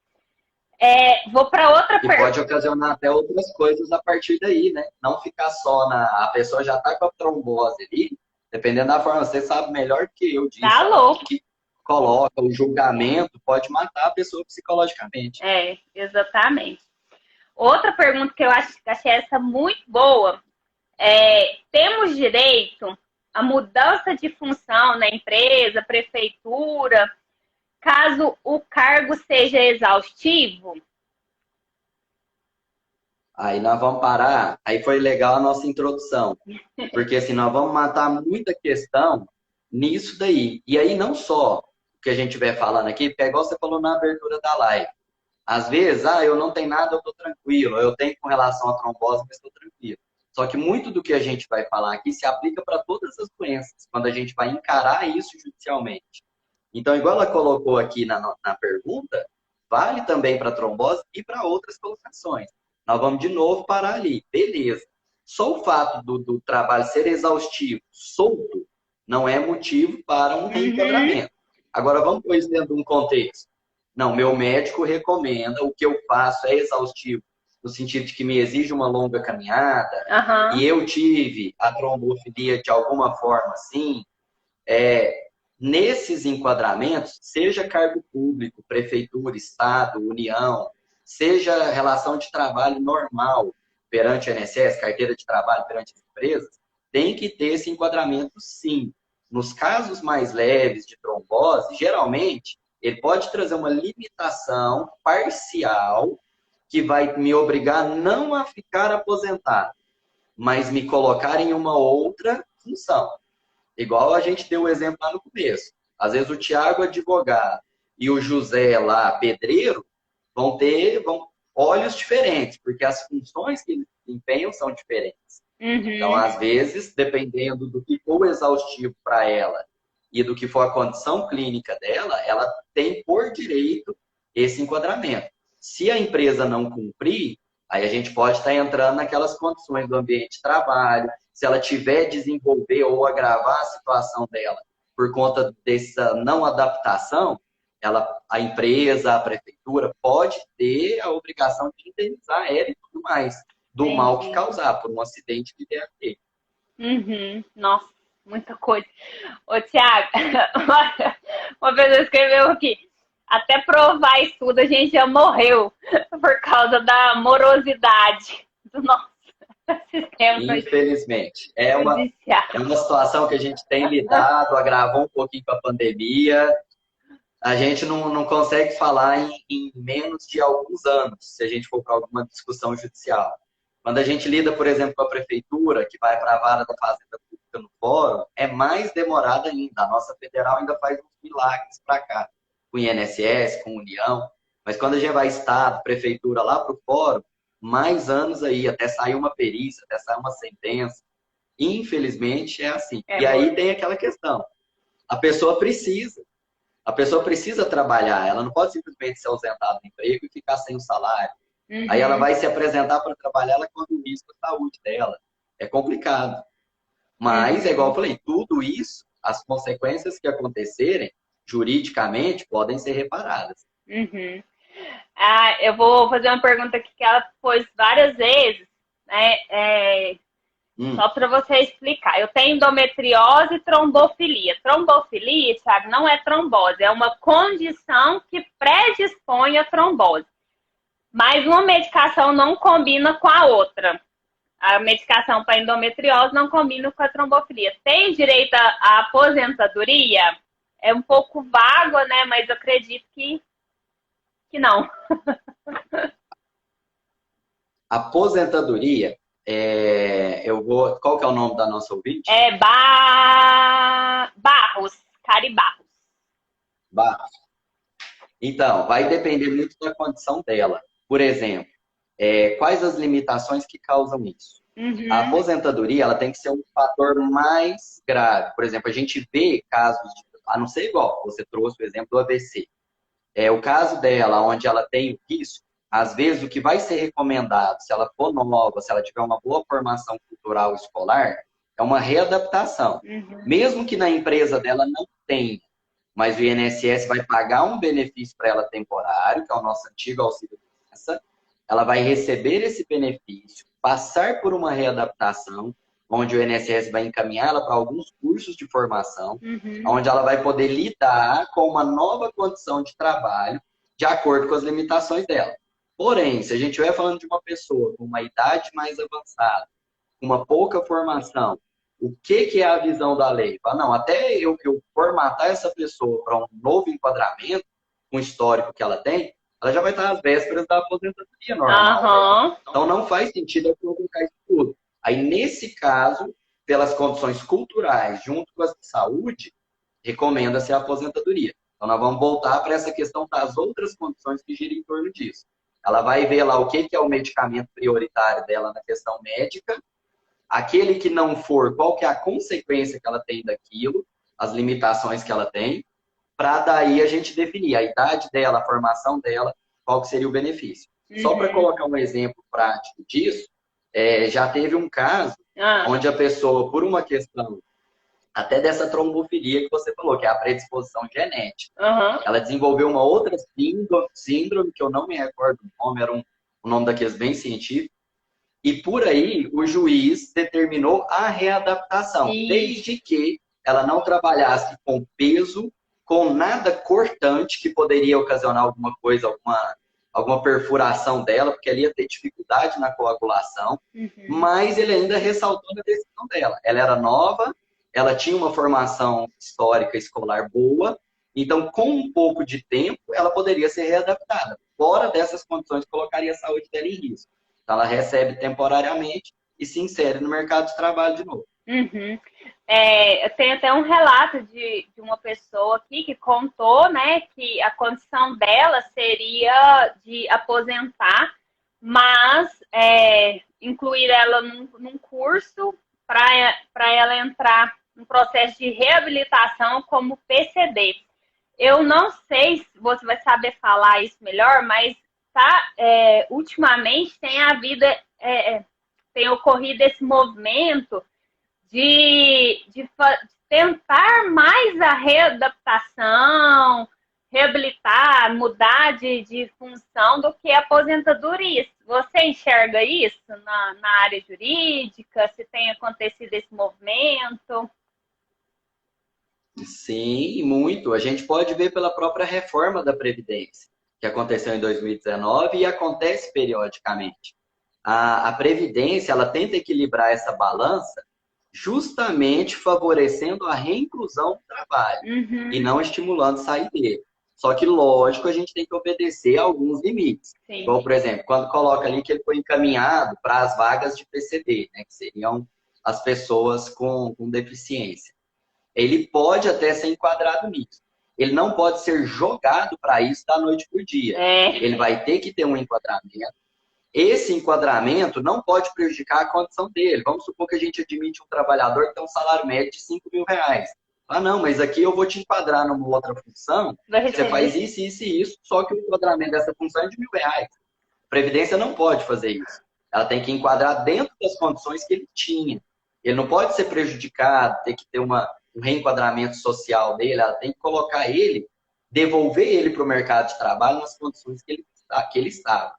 Vou para outra pergunta. E pode ocasionar até outras coisas a partir daí, né? Não ficar só a pessoa já está com a trombose ali, dependendo da forma, você sabe melhor que eu disso. Tá louco. Que coloca o julgamento, pode matar a pessoa psicologicamente. Exatamente. Outra pergunta que eu achei essa muito boa temos direito à mudança de função na empresa, prefeitura, caso o cargo seja exaustivo? Aí nós vamos parar, aí foi legal a nossa introdução, porque assim, nós vamos matar muita questão nisso daí. E aí não só o que a gente estiver falando aqui, porque é igual você falou na abertura da live. Às vezes, eu não tenho nada, eu estou tranquilo, eu tenho com relação à trombose, mas estou tranquilo. Só que muito do que a gente vai falar aqui se aplica para todas as doenças, quando a gente vai encarar isso judicialmente. Então, igual ela colocou aqui na pergunta, vale também para trombose e para outras colocações. Nós vamos de novo parar ali. Beleza. Só o fato do trabalho ser exaustivo, solto, não é motivo para um reenquadramento. Agora, vamos pôr isso dentro de um contexto. Não, meu médico recomenda, o que eu faço é exaustivo, no sentido de que me exige uma longa caminhada, e eu tive a trombofilia de alguma forma assim, nesses enquadramentos, seja cargo público, prefeitura, estado, união, seja relação de trabalho normal perante o INSS, carteira de trabalho perante as empresas, tem que ter esse enquadramento sim. Nos casos mais leves de trombose, geralmente, ele pode trazer uma limitação parcial que vai me obrigar não a ficar aposentado, mas me colocar em uma outra função. Igual a gente deu o exemplo lá no começo. Às vezes o Tiago, advogado, e o José lá, pedreiro, vão ter olhos diferentes, porque as funções que eles desempenham são diferentes. Então, às vezes, dependendo do que for exaustivo para ela e do que for a condição clínica dela, ela tem por direito esse enquadramento. Se a empresa não cumprir, aí a gente pode estar entrando naquelas condições do ambiente de trabalho, se ela tiver desenvolver ou agravar a situação dela por conta dessa não adaptação, a empresa, a prefeitura pode ter a obrigação de indenizar ela e tudo mais, do mal que causar, por um acidente que vier a ter. Nossa, muita coisa. Ô, Tiago, uma pessoa escreveu aqui, até provar isso tudo a gente já morreu por causa da morosidade do nosso sistema. Infelizmente. É uma situação que a gente tem lidado, agravou um pouquinho com a pandemia. A gente não consegue falar em menos de alguns anos, se a gente for para alguma discussão judicial. Quando a gente lida, por exemplo, com a prefeitura, que vai para a vara da Fazenda Pública no fórum, é mais demorado ainda. A nossa federal ainda faz uns milagres para cá, com o INSS, com a União. Mas quando a gente vai Estado, Prefeitura, lá para o fórum, mais anos aí, até sair uma perícia, até sair uma sentença. Infelizmente, é assim. E aí muito. tem aquela questão. A pessoa precisa. A pessoa precisa trabalhar. Ela não pode simplesmente ser ausentada do emprego e ficar sem o salário. Aí ela Uhum, vai se apresentar para trabalhar, ela corre o risco da saúde dela. É complicado. Mas, é igual eu uhum, falei, tudo isso, as consequências que acontecerem, juridicamente, podem ser reparadas. uhum. Ah, eu vou fazer uma pergunta aqui que ela pôs várias vezes, né? Hum, Só para você explicar. Eu tenho endometriose e trombofilia. Trombofilia, sabe, não é trombose, é uma condição que predispõe à trombose. Mas uma medicação não combina com a outra. A medicação para endometriose não combina com a trombofilia. Tem direito à aposentadoria? É um pouco vago, né? Mas eu acredito que não. aposentadoria, eu vou. Qual que é o nome da nossa ouvinte? É Barros, Cari Barros. Bah. Então, vai depender muito da condição dela. Por exemplo, quais as limitações que causam isso? A Uhum, aposentadoria, ela tem que ser um fator mais grave. Por exemplo, a gente vê casos, a não ser igual, você trouxe o exemplo do AVC. O caso dela, onde ela tem o risco, às vezes o que vai ser recomendado, se ela for nova, se ela tiver uma boa formação cultural escolar, é uma readaptação. uhum, Mesmo que na empresa dela não tenha, mas o INSS vai pagar um benefício para ela temporário, que é o nosso antigo auxílio-doença. Ela vai receber esse benefício, passar por uma readaptação, onde o INSS vai encaminhá-la para alguns cursos de formação, uhum. onde ela vai poder lidar com uma nova condição de trabalho, de acordo com as limitações dela. Porém, se a gente estiver falando de uma pessoa com uma idade mais avançada, com uma pouca formação, o que é a visão da lei? Fala, não, até eu formatar essa pessoa para um novo enquadramento, com o histórico que ela tem, ela já vai estar às vésperas da aposentadoria normal dela. Aham. Então não faz sentido eu colocar isso tudo. Aí, nesse caso, pelas condições culturais, junto com as de saúde, recomenda-se a aposentadoria. Então nós vamos voltar para essa questão das outras condições que giram em torno disso. Ela vai ver lá o que é o medicamento prioritário dela na questão médica, aquele que não for, qual que é a consequência que ela tem daquilo, as limitações que ela tem, para daí a gente definir a idade dela, a formação dela, qual que seria o benefício. Só para Uhum. colocar um exemplo prático disso, já teve um caso Ah, onde a pessoa, por uma questão até dessa trombofilia que você falou, que é a predisposição genética, aham. ela desenvolveu uma outra síndrome que eu não me recordo o nome, era um nome daqueles bem científico, e por aí o juiz determinou a readaptação, desde Ixi. que ela não trabalhasse com peso, com nada cortante que poderia ocasionar alguma coisa, alguma perfuração dela, porque ela ia ter dificuldade na coagulação, Uhum. mas ele ainda ressaltou na decisão dela. Ela era nova, ela tinha uma formação histórica escolar boa, então com um pouco de tempo ela poderia ser readaptada. Fora dessas condições, colocaria a saúde dela em risco. Então, ela recebe temporariamente e se insere no mercado de trabalho de novo. Uhum. Eu tenho até um relato de uma pessoa aqui que contou, né, que a condição dela seria de aposentar, mas incluir ela num curso para ela entrar no processo de reabilitação como PCD. Eu não sei se você vai saber falar isso melhor, mas ultimamente tem ocorrido esse movimento de tentar mais a readaptação, reabilitar, mudar de função do que a aposentadoria. Você enxerga isso na área jurídica? Se tem acontecido esse movimento? Sim, muito. A gente pode ver pela própria reforma da Previdência, que aconteceu em 2019 e acontece periodicamente. A Previdência, ela tenta equilibrar essa balança justamente favorecendo a reinclusão do trabalho e Uhum, não estimulando sair dele. Só que, lógico, a gente tem que obedecer a alguns limites. sim. Igual, por exemplo, quando coloca ali que ele foi encaminhado para as vagas de PCD, né, que seriam as pessoas com deficiência. Ele pode até ser enquadrado nisso. ele não pode ser jogado para isso da noite para o dia. É. Ele vai ter que ter um enquadramento. Esse enquadramento não pode prejudicar a condição dele. Vamos supor que a gente admite um trabalhador que tem um salário médio de R$ 5.000. Ah, não, mas aqui eu vou te enquadrar numa outra função, você faz isso, isso e isso, só que o enquadramento dessa função é de R$ 1.000. A Previdência não pode fazer isso. Ela tem que enquadrar dentro das condições que ele tinha. Ele não pode ser prejudicado, ter que ter um reenquadramento social dele, ela tem que colocar ele, devolver ele para o mercado de trabalho nas condições que ele estava.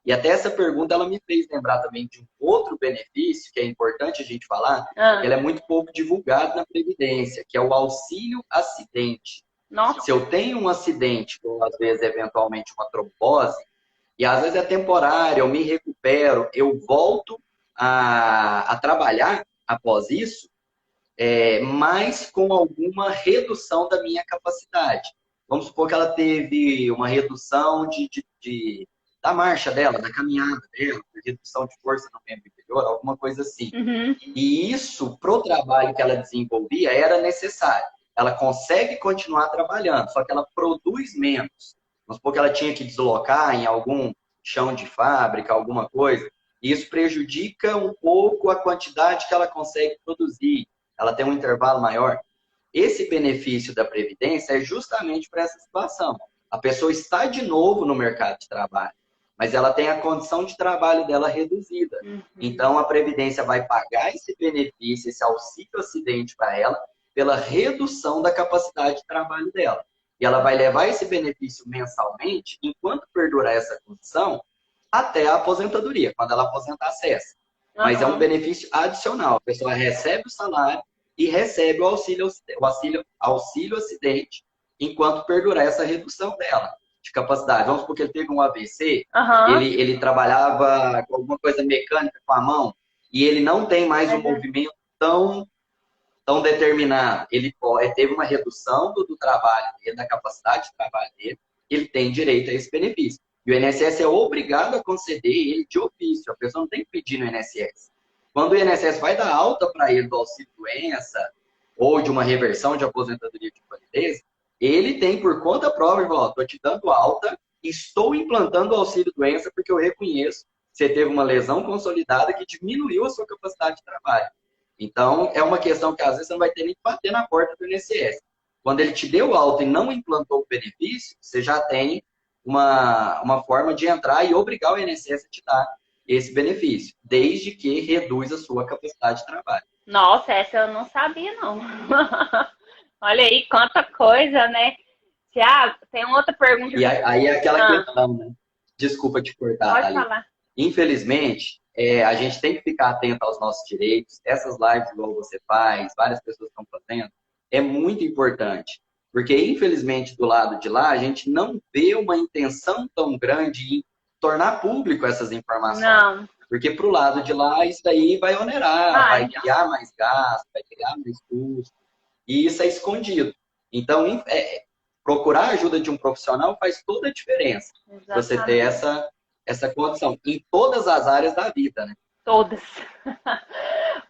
E até essa pergunta ela me fez lembrar também de um outro benefício que é importante a gente falar, que ele é muito pouco divulgado na Previdência, que é o auxílio acidente. Nossa. Se eu tenho um acidente, ou às vezes eventualmente uma trombose, e às vezes é temporário, eu me recupero, eu volto a trabalhar após isso, mas com alguma redução da minha capacidade. Vamos supor que ela teve uma redução da marcha dela, da caminhada dela, redução de força no membro inferior, alguma coisa assim. E isso, para o trabalho que ela desenvolvia, era necessário. Ela consegue continuar trabalhando, só que ela produz menos. Vamos supor que ela tinha que deslocar em algum chão de fábrica, alguma coisa. E isso prejudica um pouco a quantidade que ela consegue produzir. Ela tem um intervalo maior. Esse benefício da Previdência é justamente para essa situação. A pessoa está de novo no mercado de trabalho, mas ela tem a condição de trabalho dela reduzida. Então, a Previdência vai pagar esse benefício, esse auxílio acidente para ela, pela redução da capacidade de trabalho dela. E ela vai levar esse benefício mensalmente, enquanto perdurar essa condição, até a aposentadoria, quando ela aposentar, cessa. Mas é um benefício adicional. A pessoa recebe o salário e recebe o auxílio acidente, enquanto perdurar essa redução dela de capacidade. Vamos supor que ele teve um AVC, ele trabalhava com alguma coisa mecânica com a mão, e ele não tem mais um movimento tão determinado. Ele teve uma redução do trabalho dele, da capacidade de trabalho dele, ele tem direito a esse benefício. E o INSS é obrigado a conceder ele de ofício. A pessoa não tem que pedir no INSS. Quando o INSS vai dar alta para ele do auxílio-doença ou de uma reversão de aposentadoria de invalidez, ele tem por conta própria, estou te dando alta, estou implantando o auxílio-doença porque eu reconheço que você teve uma lesão consolidada que diminuiu a sua capacidade de trabalho. Então, é uma questão que às vezes você não vai ter nem que bater na porta do INSS. Quando ele te deu alta e não implantou o benefício, você já tem uma forma de entrar e obrigar o INSS a te dar esse benefício, desde que reduz a sua capacidade de trabalho. Nossa, essa eu não sabia, não. Olha aí, quanta coisa, né? Tiago, tem uma outra pergunta. E aí é aquela questão, né? Desculpa te cortar, Pode Thalita. falar. Infelizmente, a gente tem que ficar atento aos nossos direitos. Essas lives, igual você faz, várias pessoas estão fazendo, é muito importante. Porque, infelizmente, do lado de lá, a gente não vê uma intenção tão grande em tornar público essas informações. Não. Porque para o lado de lá, isso daí vai onerar, vai criar mais gasto, vai criar mais custo. E isso é escondido. Então, procurar a ajuda de um profissional faz toda a diferença. Você ter essa condição em todas as áreas da vida, né? Todas.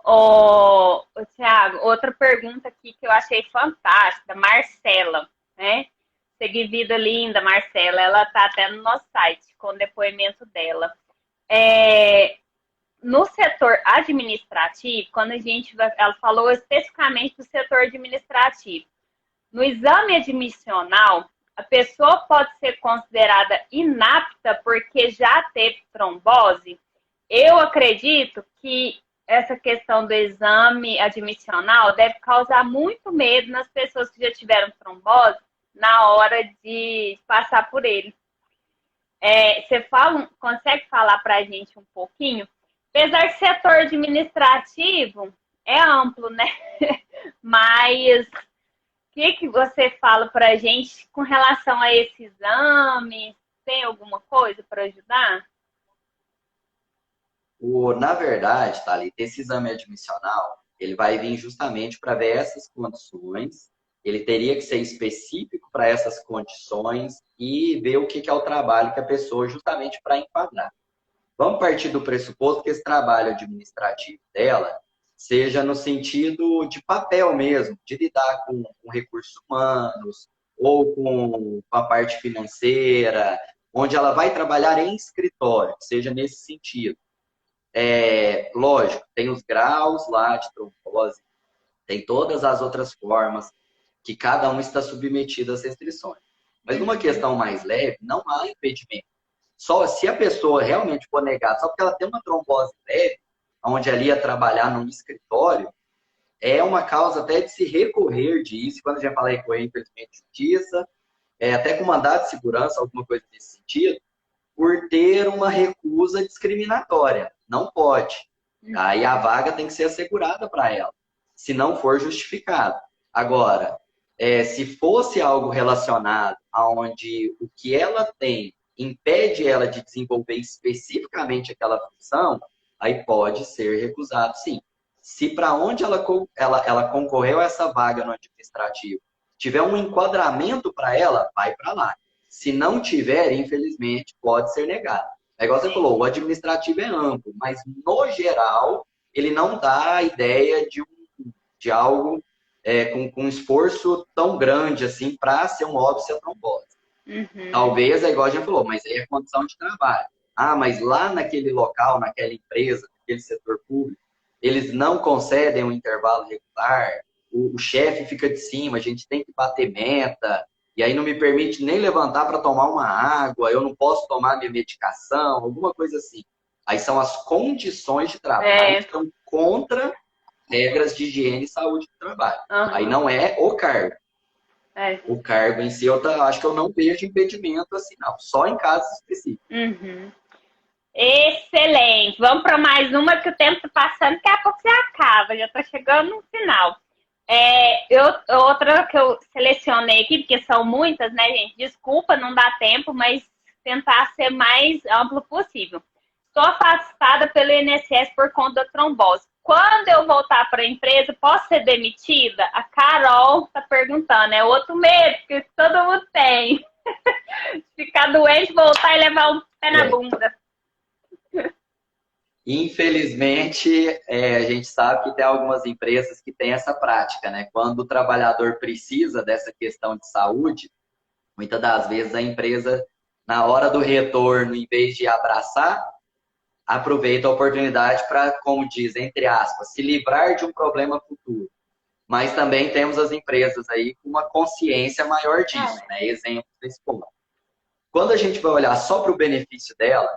Ô, Tiago, outra pergunta aqui que eu achei fantástica, Marcela, né? Segui vida linda, Marcela, ela tá até no nosso site com o depoimento dela. No setor administrativo, quando ela falou especificamente do setor administrativo, no exame admissional, a pessoa pode ser considerada inapta porque já teve trombose? Eu acredito que essa questão do exame admissional deve causar muito medo nas pessoas que já tiveram trombose na hora de passar por ele. Você consegue falar para a gente um pouquinho? Apesar que setor administrativo é amplo, né? Mas o que você fala para a gente com relação a esse exame? Tem alguma coisa para ajudar? Na verdade, Thalita, esse exame admissional, ele vai vir justamente para ver essas condições, ele teria que ser específico para essas condições e ver o que é o trabalho que a pessoa, justamente para enquadrar. Vamos partir do pressuposto que esse trabalho administrativo dela seja no sentido de papel mesmo, de lidar com recursos humanos, ou com a parte financeira, onde ela vai trabalhar em escritório, seja nesse sentido. Lógico, tem os graus lá de trombose, tem todas as outras formas que cada um está submetido às restrições. Mas numa questão mais leve, não há impedimento. Só se a pessoa realmente for negada, só porque ela tem uma trombose leve, onde ali ia trabalhar num escritório, é uma causa até de se recorrer disso. Quando a gente fala recorrer, infelizmente, justiça, até com mandado de segurança, alguma coisa nesse sentido, por ter uma recusa discriminatória. Não pode. Aí a vaga tem que ser assegurada para ela, se não for justificado. Agora, se fosse algo relacionado aonde o que ela tem impede ela de desenvolver especificamente aquela função, aí pode ser recusado, sim. Se para onde ela concorreu a essa vaga no administrativo tiver um enquadramento para ela, vai para lá. Se não tiver, infelizmente, pode ser negado. É igual você falou, o administrativo é amplo, mas no geral, ele não dá a ideia de algo com esforço tão grande assim para ser um óbvio a trombose. Talvez, é igual a gente falou, mas aí é condição de trabalho. Ah, mas lá naquele local, naquela empresa, naquele setor público, eles não concedem um intervalo regular, o chefe fica de cima, a gente tem que bater meta, e aí não me permite nem levantar para tomar uma água, eu não posso tomar minha medicação, alguma coisa assim. Aí são as condições de trabalho que estão contra regras de higiene e saúde do trabalho. Aí não é o cargo. O cargo em si, acho que eu não vejo impedimento assim, não. Só em casos específicos. Excelente. Vamos para mais uma, que o tempo está passando, daqui a pouco você acaba. Já está chegando no final. Outra que eu selecionei aqui, porque são muitas, né, gente? Desculpa, não dá tempo, mas tentar ser mais amplo possível. Estou afastada pelo INSS por conta da trombose. Quando eu voltar para a empresa, posso ser demitida? A Carol está perguntando. É outro medo que todo mundo tem. Ficar doente, voltar e levar um pé na bunda. Infelizmente, a gente sabe que tem algumas empresas que têm essa prática, né? Quando o trabalhador precisa dessa questão de saúde, muitas das vezes a empresa, na hora do retorno, em vez de abraçar, aproveita a oportunidade para, como diz, entre aspas, se livrar de um problema futuro. Mas também temos as empresas aí com uma consciência maior disso, né? Exemplo desse ponto. Quando a gente vai olhar só para o benefício dela,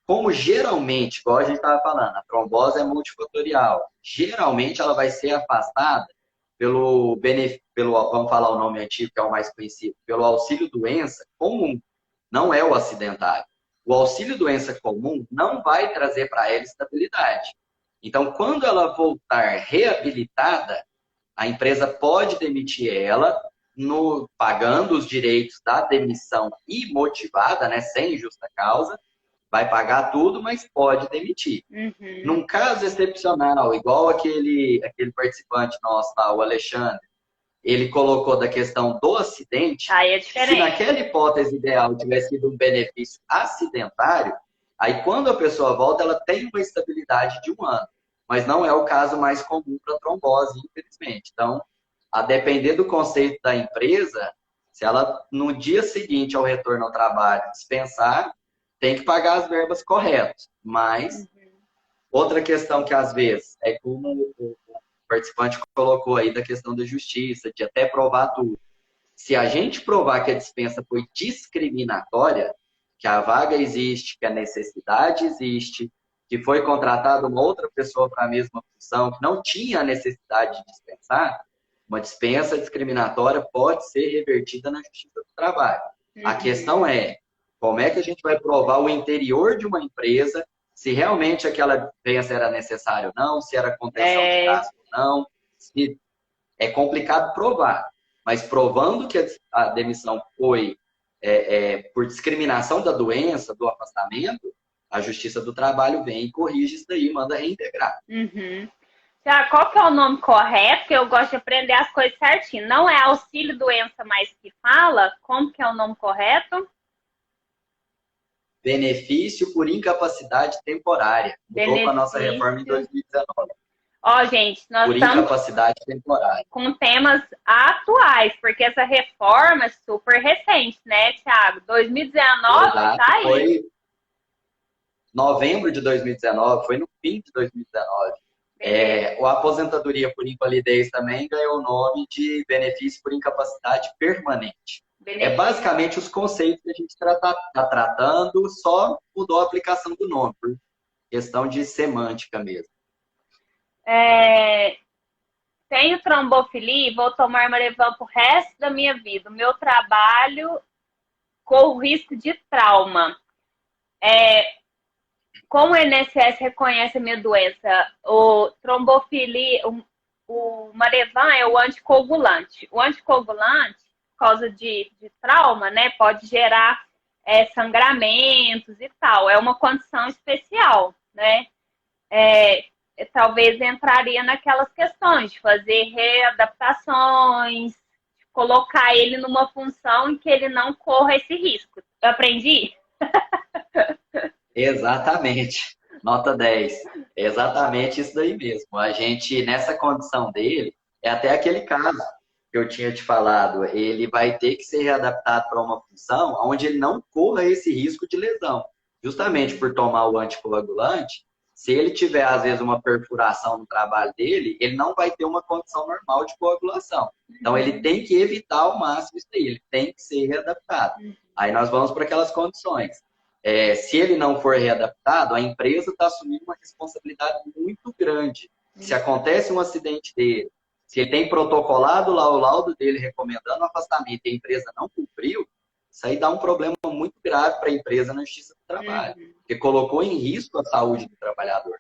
como geralmente, igual a gente estava falando, a trombose é multifatorial. Geralmente ela vai ser afastada pelo, vamos falar o nome antigo, que é o mais conhecido, pelo auxílio-doença comum, não é o acidentário. O auxílio-doença comum não vai trazer para ela estabilidade. Então, quando ela voltar reabilitada, a empresa pode demitir ela, pagando os direitos da demissão imotivada, né, sem justa causa, vai pagar tudo, mas pode demitir. Num caso excepcional, igual aquele participante nosso lá, o Alexandre, ele colocou da questão do acidente, se naquela hipótese ideal tivesse sido um benefício acidentário, aí quando a pessoa volta, ela tem uma estabilidade de 1 ano. Mas não é o caso mais comum para trombose, infelizmente. Então, a depender do conceito da empresa, se ela, no dia seguinte ao retorno ao trabalho, dispensar, tem que pagar as verbas corretas. Mas, outra questão que às vezes é como o participante colocou aí da questão da justiça, de até provar tudo. Se a gente provar que a dispensa foi discriminatória, que a vaga existe, que a necessidade existe, que foi contratada uma outra pessoa para a mesma função, que não tinha a necessidade de dispensar, uma dispensa discriminatória pode ser revertida na Justiça do Trabalho. A questão é, como é que a gente vai provar o interior de uma empresa, se realmente aquela dispensa era necessária ou não, se era contenção de gasto ou não. É complicado provar, mas provando que a demissão foi por discriminação da doença, do afastamento, a Justiça do Trabalho vem e corrige isso daí, manda reintegrar. Já, qual que é o nome correto? Porque eu gosto de aprender as coisas certinho. Não é auxílio-doença mais que fala? Como que é o nome correto? Benefício por incapacidade temporária. Mudou com a nossa reforma em 2019. Ó, gente, nós por estamos incapacidade temporária. com temas atuais, porque essa reforma é super recente, né, Thiago? 2019 tá Exato, aí. foi novembro de 2019, foi no fim de 2019. Beleza. A aposentadoria por invalidez também ganhou o nome de benefício por incapacidade permanente. É Benefício. basicamente os conceitos que a gente está tratando, só mudou a aplicação do nome, por questão de semântica mesmo. É, tenho trombofilia e vou tomar Marevan pro resto da minha vida. O meu trabalho corre risco de trauma. Como o INSS reconhece a minha doença? O trombofilia, o Marevan é o anticoagulante. O anticoagulante, por causa de trauma, né, pode gerar sangramentos e tal. É uma condição especial, né? Talvez entraria naquelas questões de fazer readaptações, de colocar ele numa função em que ele não corra esse risco. Eu aprendi? Exatamente. Nota 10. É exatamente isso daí mesmo. A gente, nessa condição dele, é até aquele caso que eu tinha te falado, ele vai ter que ser readaptado para uma função onde ele não corra esse risco de lesão. Justamente por tomar o anticoagulante, se ele tiver, às vezes, uma perfuração no trabalho dele, ele não vai ter uma condição normal de coagulação. Então, ele tem que evitar ao máximo isso aí, ele tem que ser readaptado. Aí nós vamos para aquelas condições. Se ele não for readaptado, a empresa está assumindo uma responsabilidade muito grande. Se acontece um acidente dele, se ele tem protocolado lá o laudo dele recomendando o afastamento e a empresa não cumpriu, isso aí dá um problema muito grave para a empresa na Justiça do Trabalho, porque colocou em risco a saúde do trabalhador.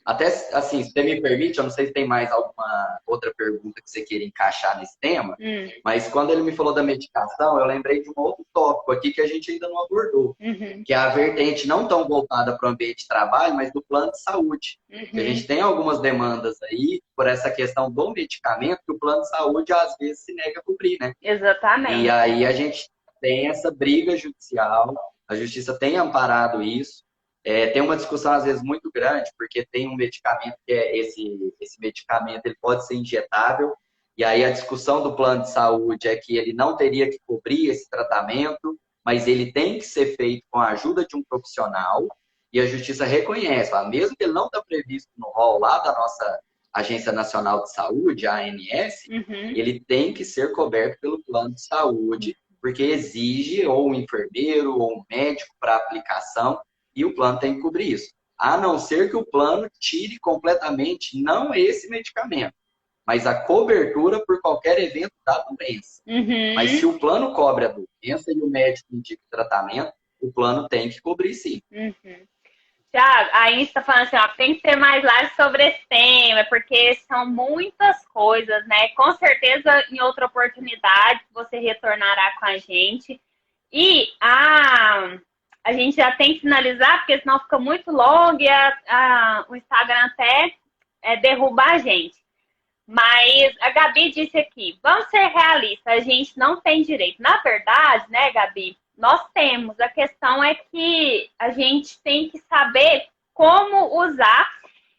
Até, assim, se você me permite, eu não sei se tem mais alguma outra pergunta que você queira encaixar nesse tema, mas quando ele me falou da medicação, eu lembrei de um outro tópico aqui que a gente ainda não abordou, que é a vertente não tão voltada para o ambiente de trabalho, mas do plano de saúde. Que a gente tem algumas demandas aí por essa questão do medicamento que o plano de saúde às vezes se nega a cobrir, né? Exatamente. E aí a gente tem essa briga judicial, a justiça tem amparado isso. Tem uma discussão, às vezes, muito grande, porque tem um medicamento que esse medicamento ele pode ser injetável, e aí a discussão do plano de saúde é que ele não teria que cobrir esse tratamento, mas ele tem que ser feito com a ajuda de um profissional, e a justiça reconhece, mesmo que ele não está previsto no rol lá da nossa Agência Nacional de Saúde, a ANS, ele tem que ser coberto pelo plano de saúde, porque exige ou um enfermeiro ou um médico para aplicação, e o plano tem que cobrir isso. A não ser que o plano tire completamente, não esse medicamento, mas a cobertura por qualquer evento da doença. Mas se o plano cobre a doença e o médico indica o tratamento, o plano tem que cobrir sim. Tiago, a gente está falando assim, ó, tem que ter mais lives sobre esse tema, porque são muitas coisas, né? Com certeza, em outra oportunidade, você retornará com a gente. E a gente já tem que finalizar, porque senão fica muito longo e o Instagram até derruba a gente. Mas a Gabi disse aqui, vamos ser realistas, a gente não tem direito. Na verdade, né, Gabi, nós temos. A questão é que a gente tem que saber como usar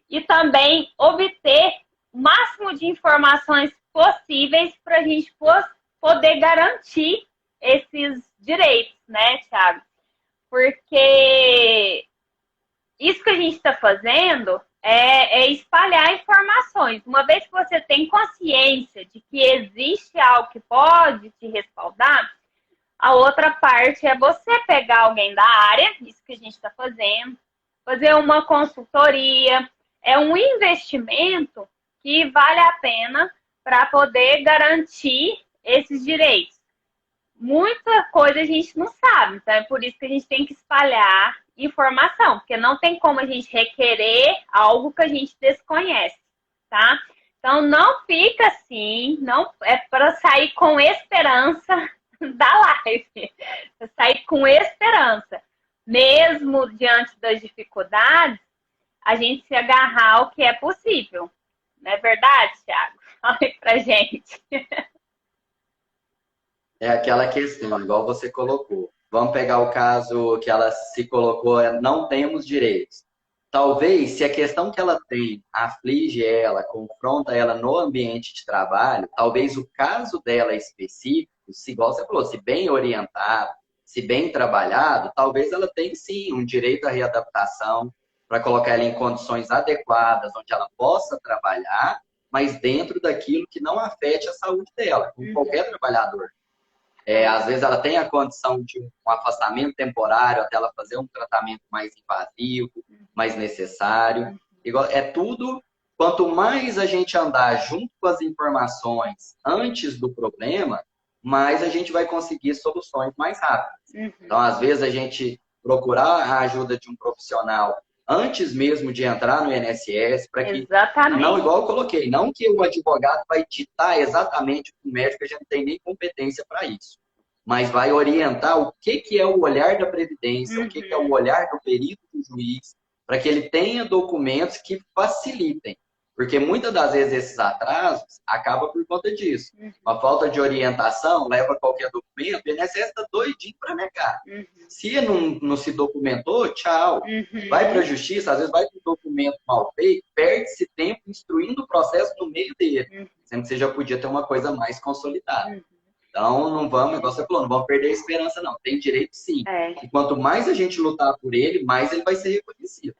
e também obter o máximo de informações possíveis para a gente poder garantir esses direitos, né, Thiago? Porque isso que a gente está fazendo é espalhar informações. Uma vez que você tem consciência de que existe algo que pode te respaldar, a outra parte é você pegar alguém da área, isso que a gente está fazendo, fazer uma consultoria, é um investimento que vale a pena para poder garantir esses direitos. Muita coisa a gente não sabe, então é por isso que a gente tem que espalhar informação, porque não tem como a gente requerer algo que a gente desconhece, tá? Então não fica assim, não é para sair com esperança da live, é sair com esperança. Mesmo diante das dificuldades, a gente se agarrar ao que é possível. Não é verdade, Thiago? Fala aí pra gente. É aquela questão, igual você colocou. Vamos pegar o caso que ela se colocou, não temos direitos. talvez, se a questão que ela tem aflige ela, confronta ela no ambiente de trabalho, talvez o caso dela específico, se igual você falou, se bem orientado, se bem trabalhado, talvez ela tenha sim um direito à readaptação para colocar ela em condições adequadas, onde ela possa trabalhar, mas dentro daquilo que não afete a saúde dela, como qualquer trabalhador. Às vezes ela tem a condição de um afastamento temporário até ela fazer um tratamento mais invasivo, mais necessário. É tudo, quanto mais a gente andar junto com as informações antes do problema, mais a gente vai conseguir soluções mais rápidas. Então, às vezes, a gente procurar a ajuda de um profissional antes mesmo de entrar no INSS, para que, Exatamente. não, igual eu coloquei, não que o advogado vai ditar exatamente o médico, a gente não tem nem competência para isso, mas vai orientar o que é o olhar da Previdência, o que é o olhar do perito do juiz, para que ele tenha documentos que facilitem. Porque muitas das vezes esses atrasos acabam por conta disso. Uma falta de orientação leva qualquer documento, o INSS está doidinho para negar. Se não se documentou, tchau. Vai para a justiça, às vezes vai para um documento mal feito, perde-se tempo instruindo o processo no meio dele, sendo que você já podia ter uma coisa mais consolidada. Então, não vamos, igual você falou, não vamos perder a esperança, não. Tem direito, sim. E quanto mais a gente lutar por ele, mais ele vai ser reconhecido.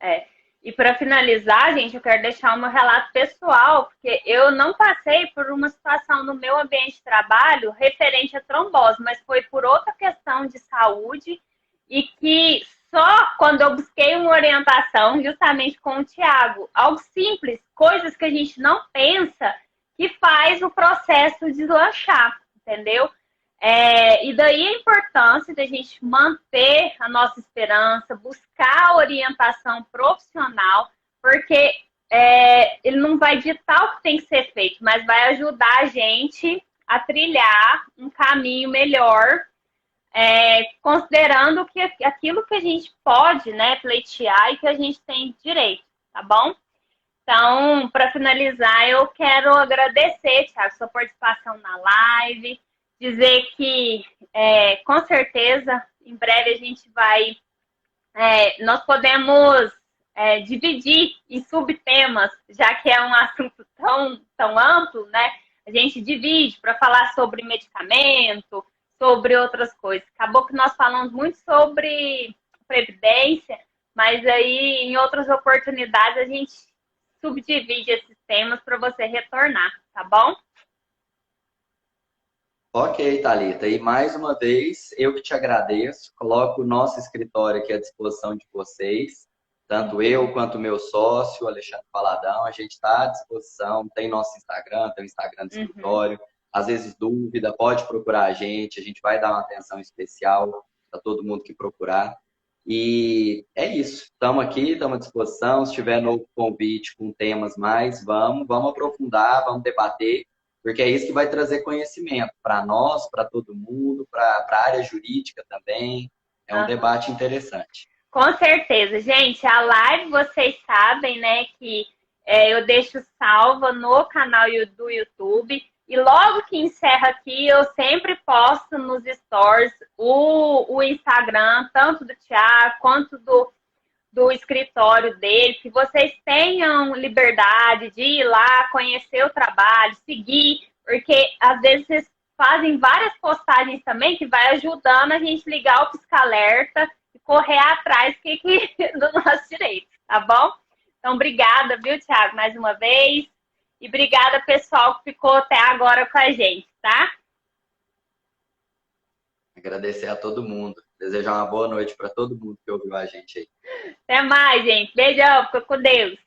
E para finalizar, gente, eu quero deixar um relato pessoal, porque eu não passei por uma situação no meu ambiente de trabalho referente à trombose, mas foi por outra questão de saúde e que só quando eu busquei uma orientação justamente com o Thiago, algo simples, coisas que a gente não pensa, que faz o processo deslanchar, entendeu? E daí a importância da gente manter a nossa esperança, buscar a orientação profissional, porque ele não vai ditar o que tem que ser feito, mas vai ajudar a gente a trilhar um caminho melhor, considerando que aquilo que a gente pode, né, pleitear e que a gente tem direito, tá bom? Então, para finalizar, eu quero agradecer, Thiago, sua participação na live, dizer que, com certeza, em breve a gente vai... nós podemos dividir em subtemas, já que é um assunto tão amplo, né? A gente divide para falar sobre medicamento, sobre outras coisas. Acabou que nós falamos muito sobre previdência, mas aí, em outras oportunidades, a gente subdivide esses temas para você retornar, tá bom? Ok, Thalita. E mais uma vez, eu que te agradeço. Coloco o nosso escritório aqui à disposição de vocês. Tanto eu quanto o meu sócio, Alexandre Paladão, a gente está à disposição. Tem nosso Instagram, tem o Instagram do escritório. Às vezes, dúvida, pode procurar a gente vai dar uma atenção especial para todo mundo que procurar. E é isso. Estamos aqui, estamos à disposição. Se tiver novo convite com temas mais, vamos aprofundar, vamos debater. Porque é isso que vai trazer conhecimento para nós, para todo mundo, para a área jurídica também. É um debate interessante. Com certeza. Gente, a live, vocês sabem, né, que eu deixo salva no canal do YouTube. E logo que encerra aqui, eu sempre posto nos stories o Instagram, tanto do Thiago quanto do escritório dele, que vocês tenham liberdade de ir lá, conhecer o trabalho, seguir, porque às vezes vocês fazem várias postagens também que vai ajudando a gente ligar o pisca-alerta e correr atrás do nosso direito, tá bom? Então, obrigada, viu, Thiago, mais uma vez. E obrigada, pessoal, que ficou até agora com a gente, tá? Agradecer a todo mundo. Desejar uma boa noite para todo mundo que ouviu a gente aí. Até mais, gente. Beijão. Fica com Deus.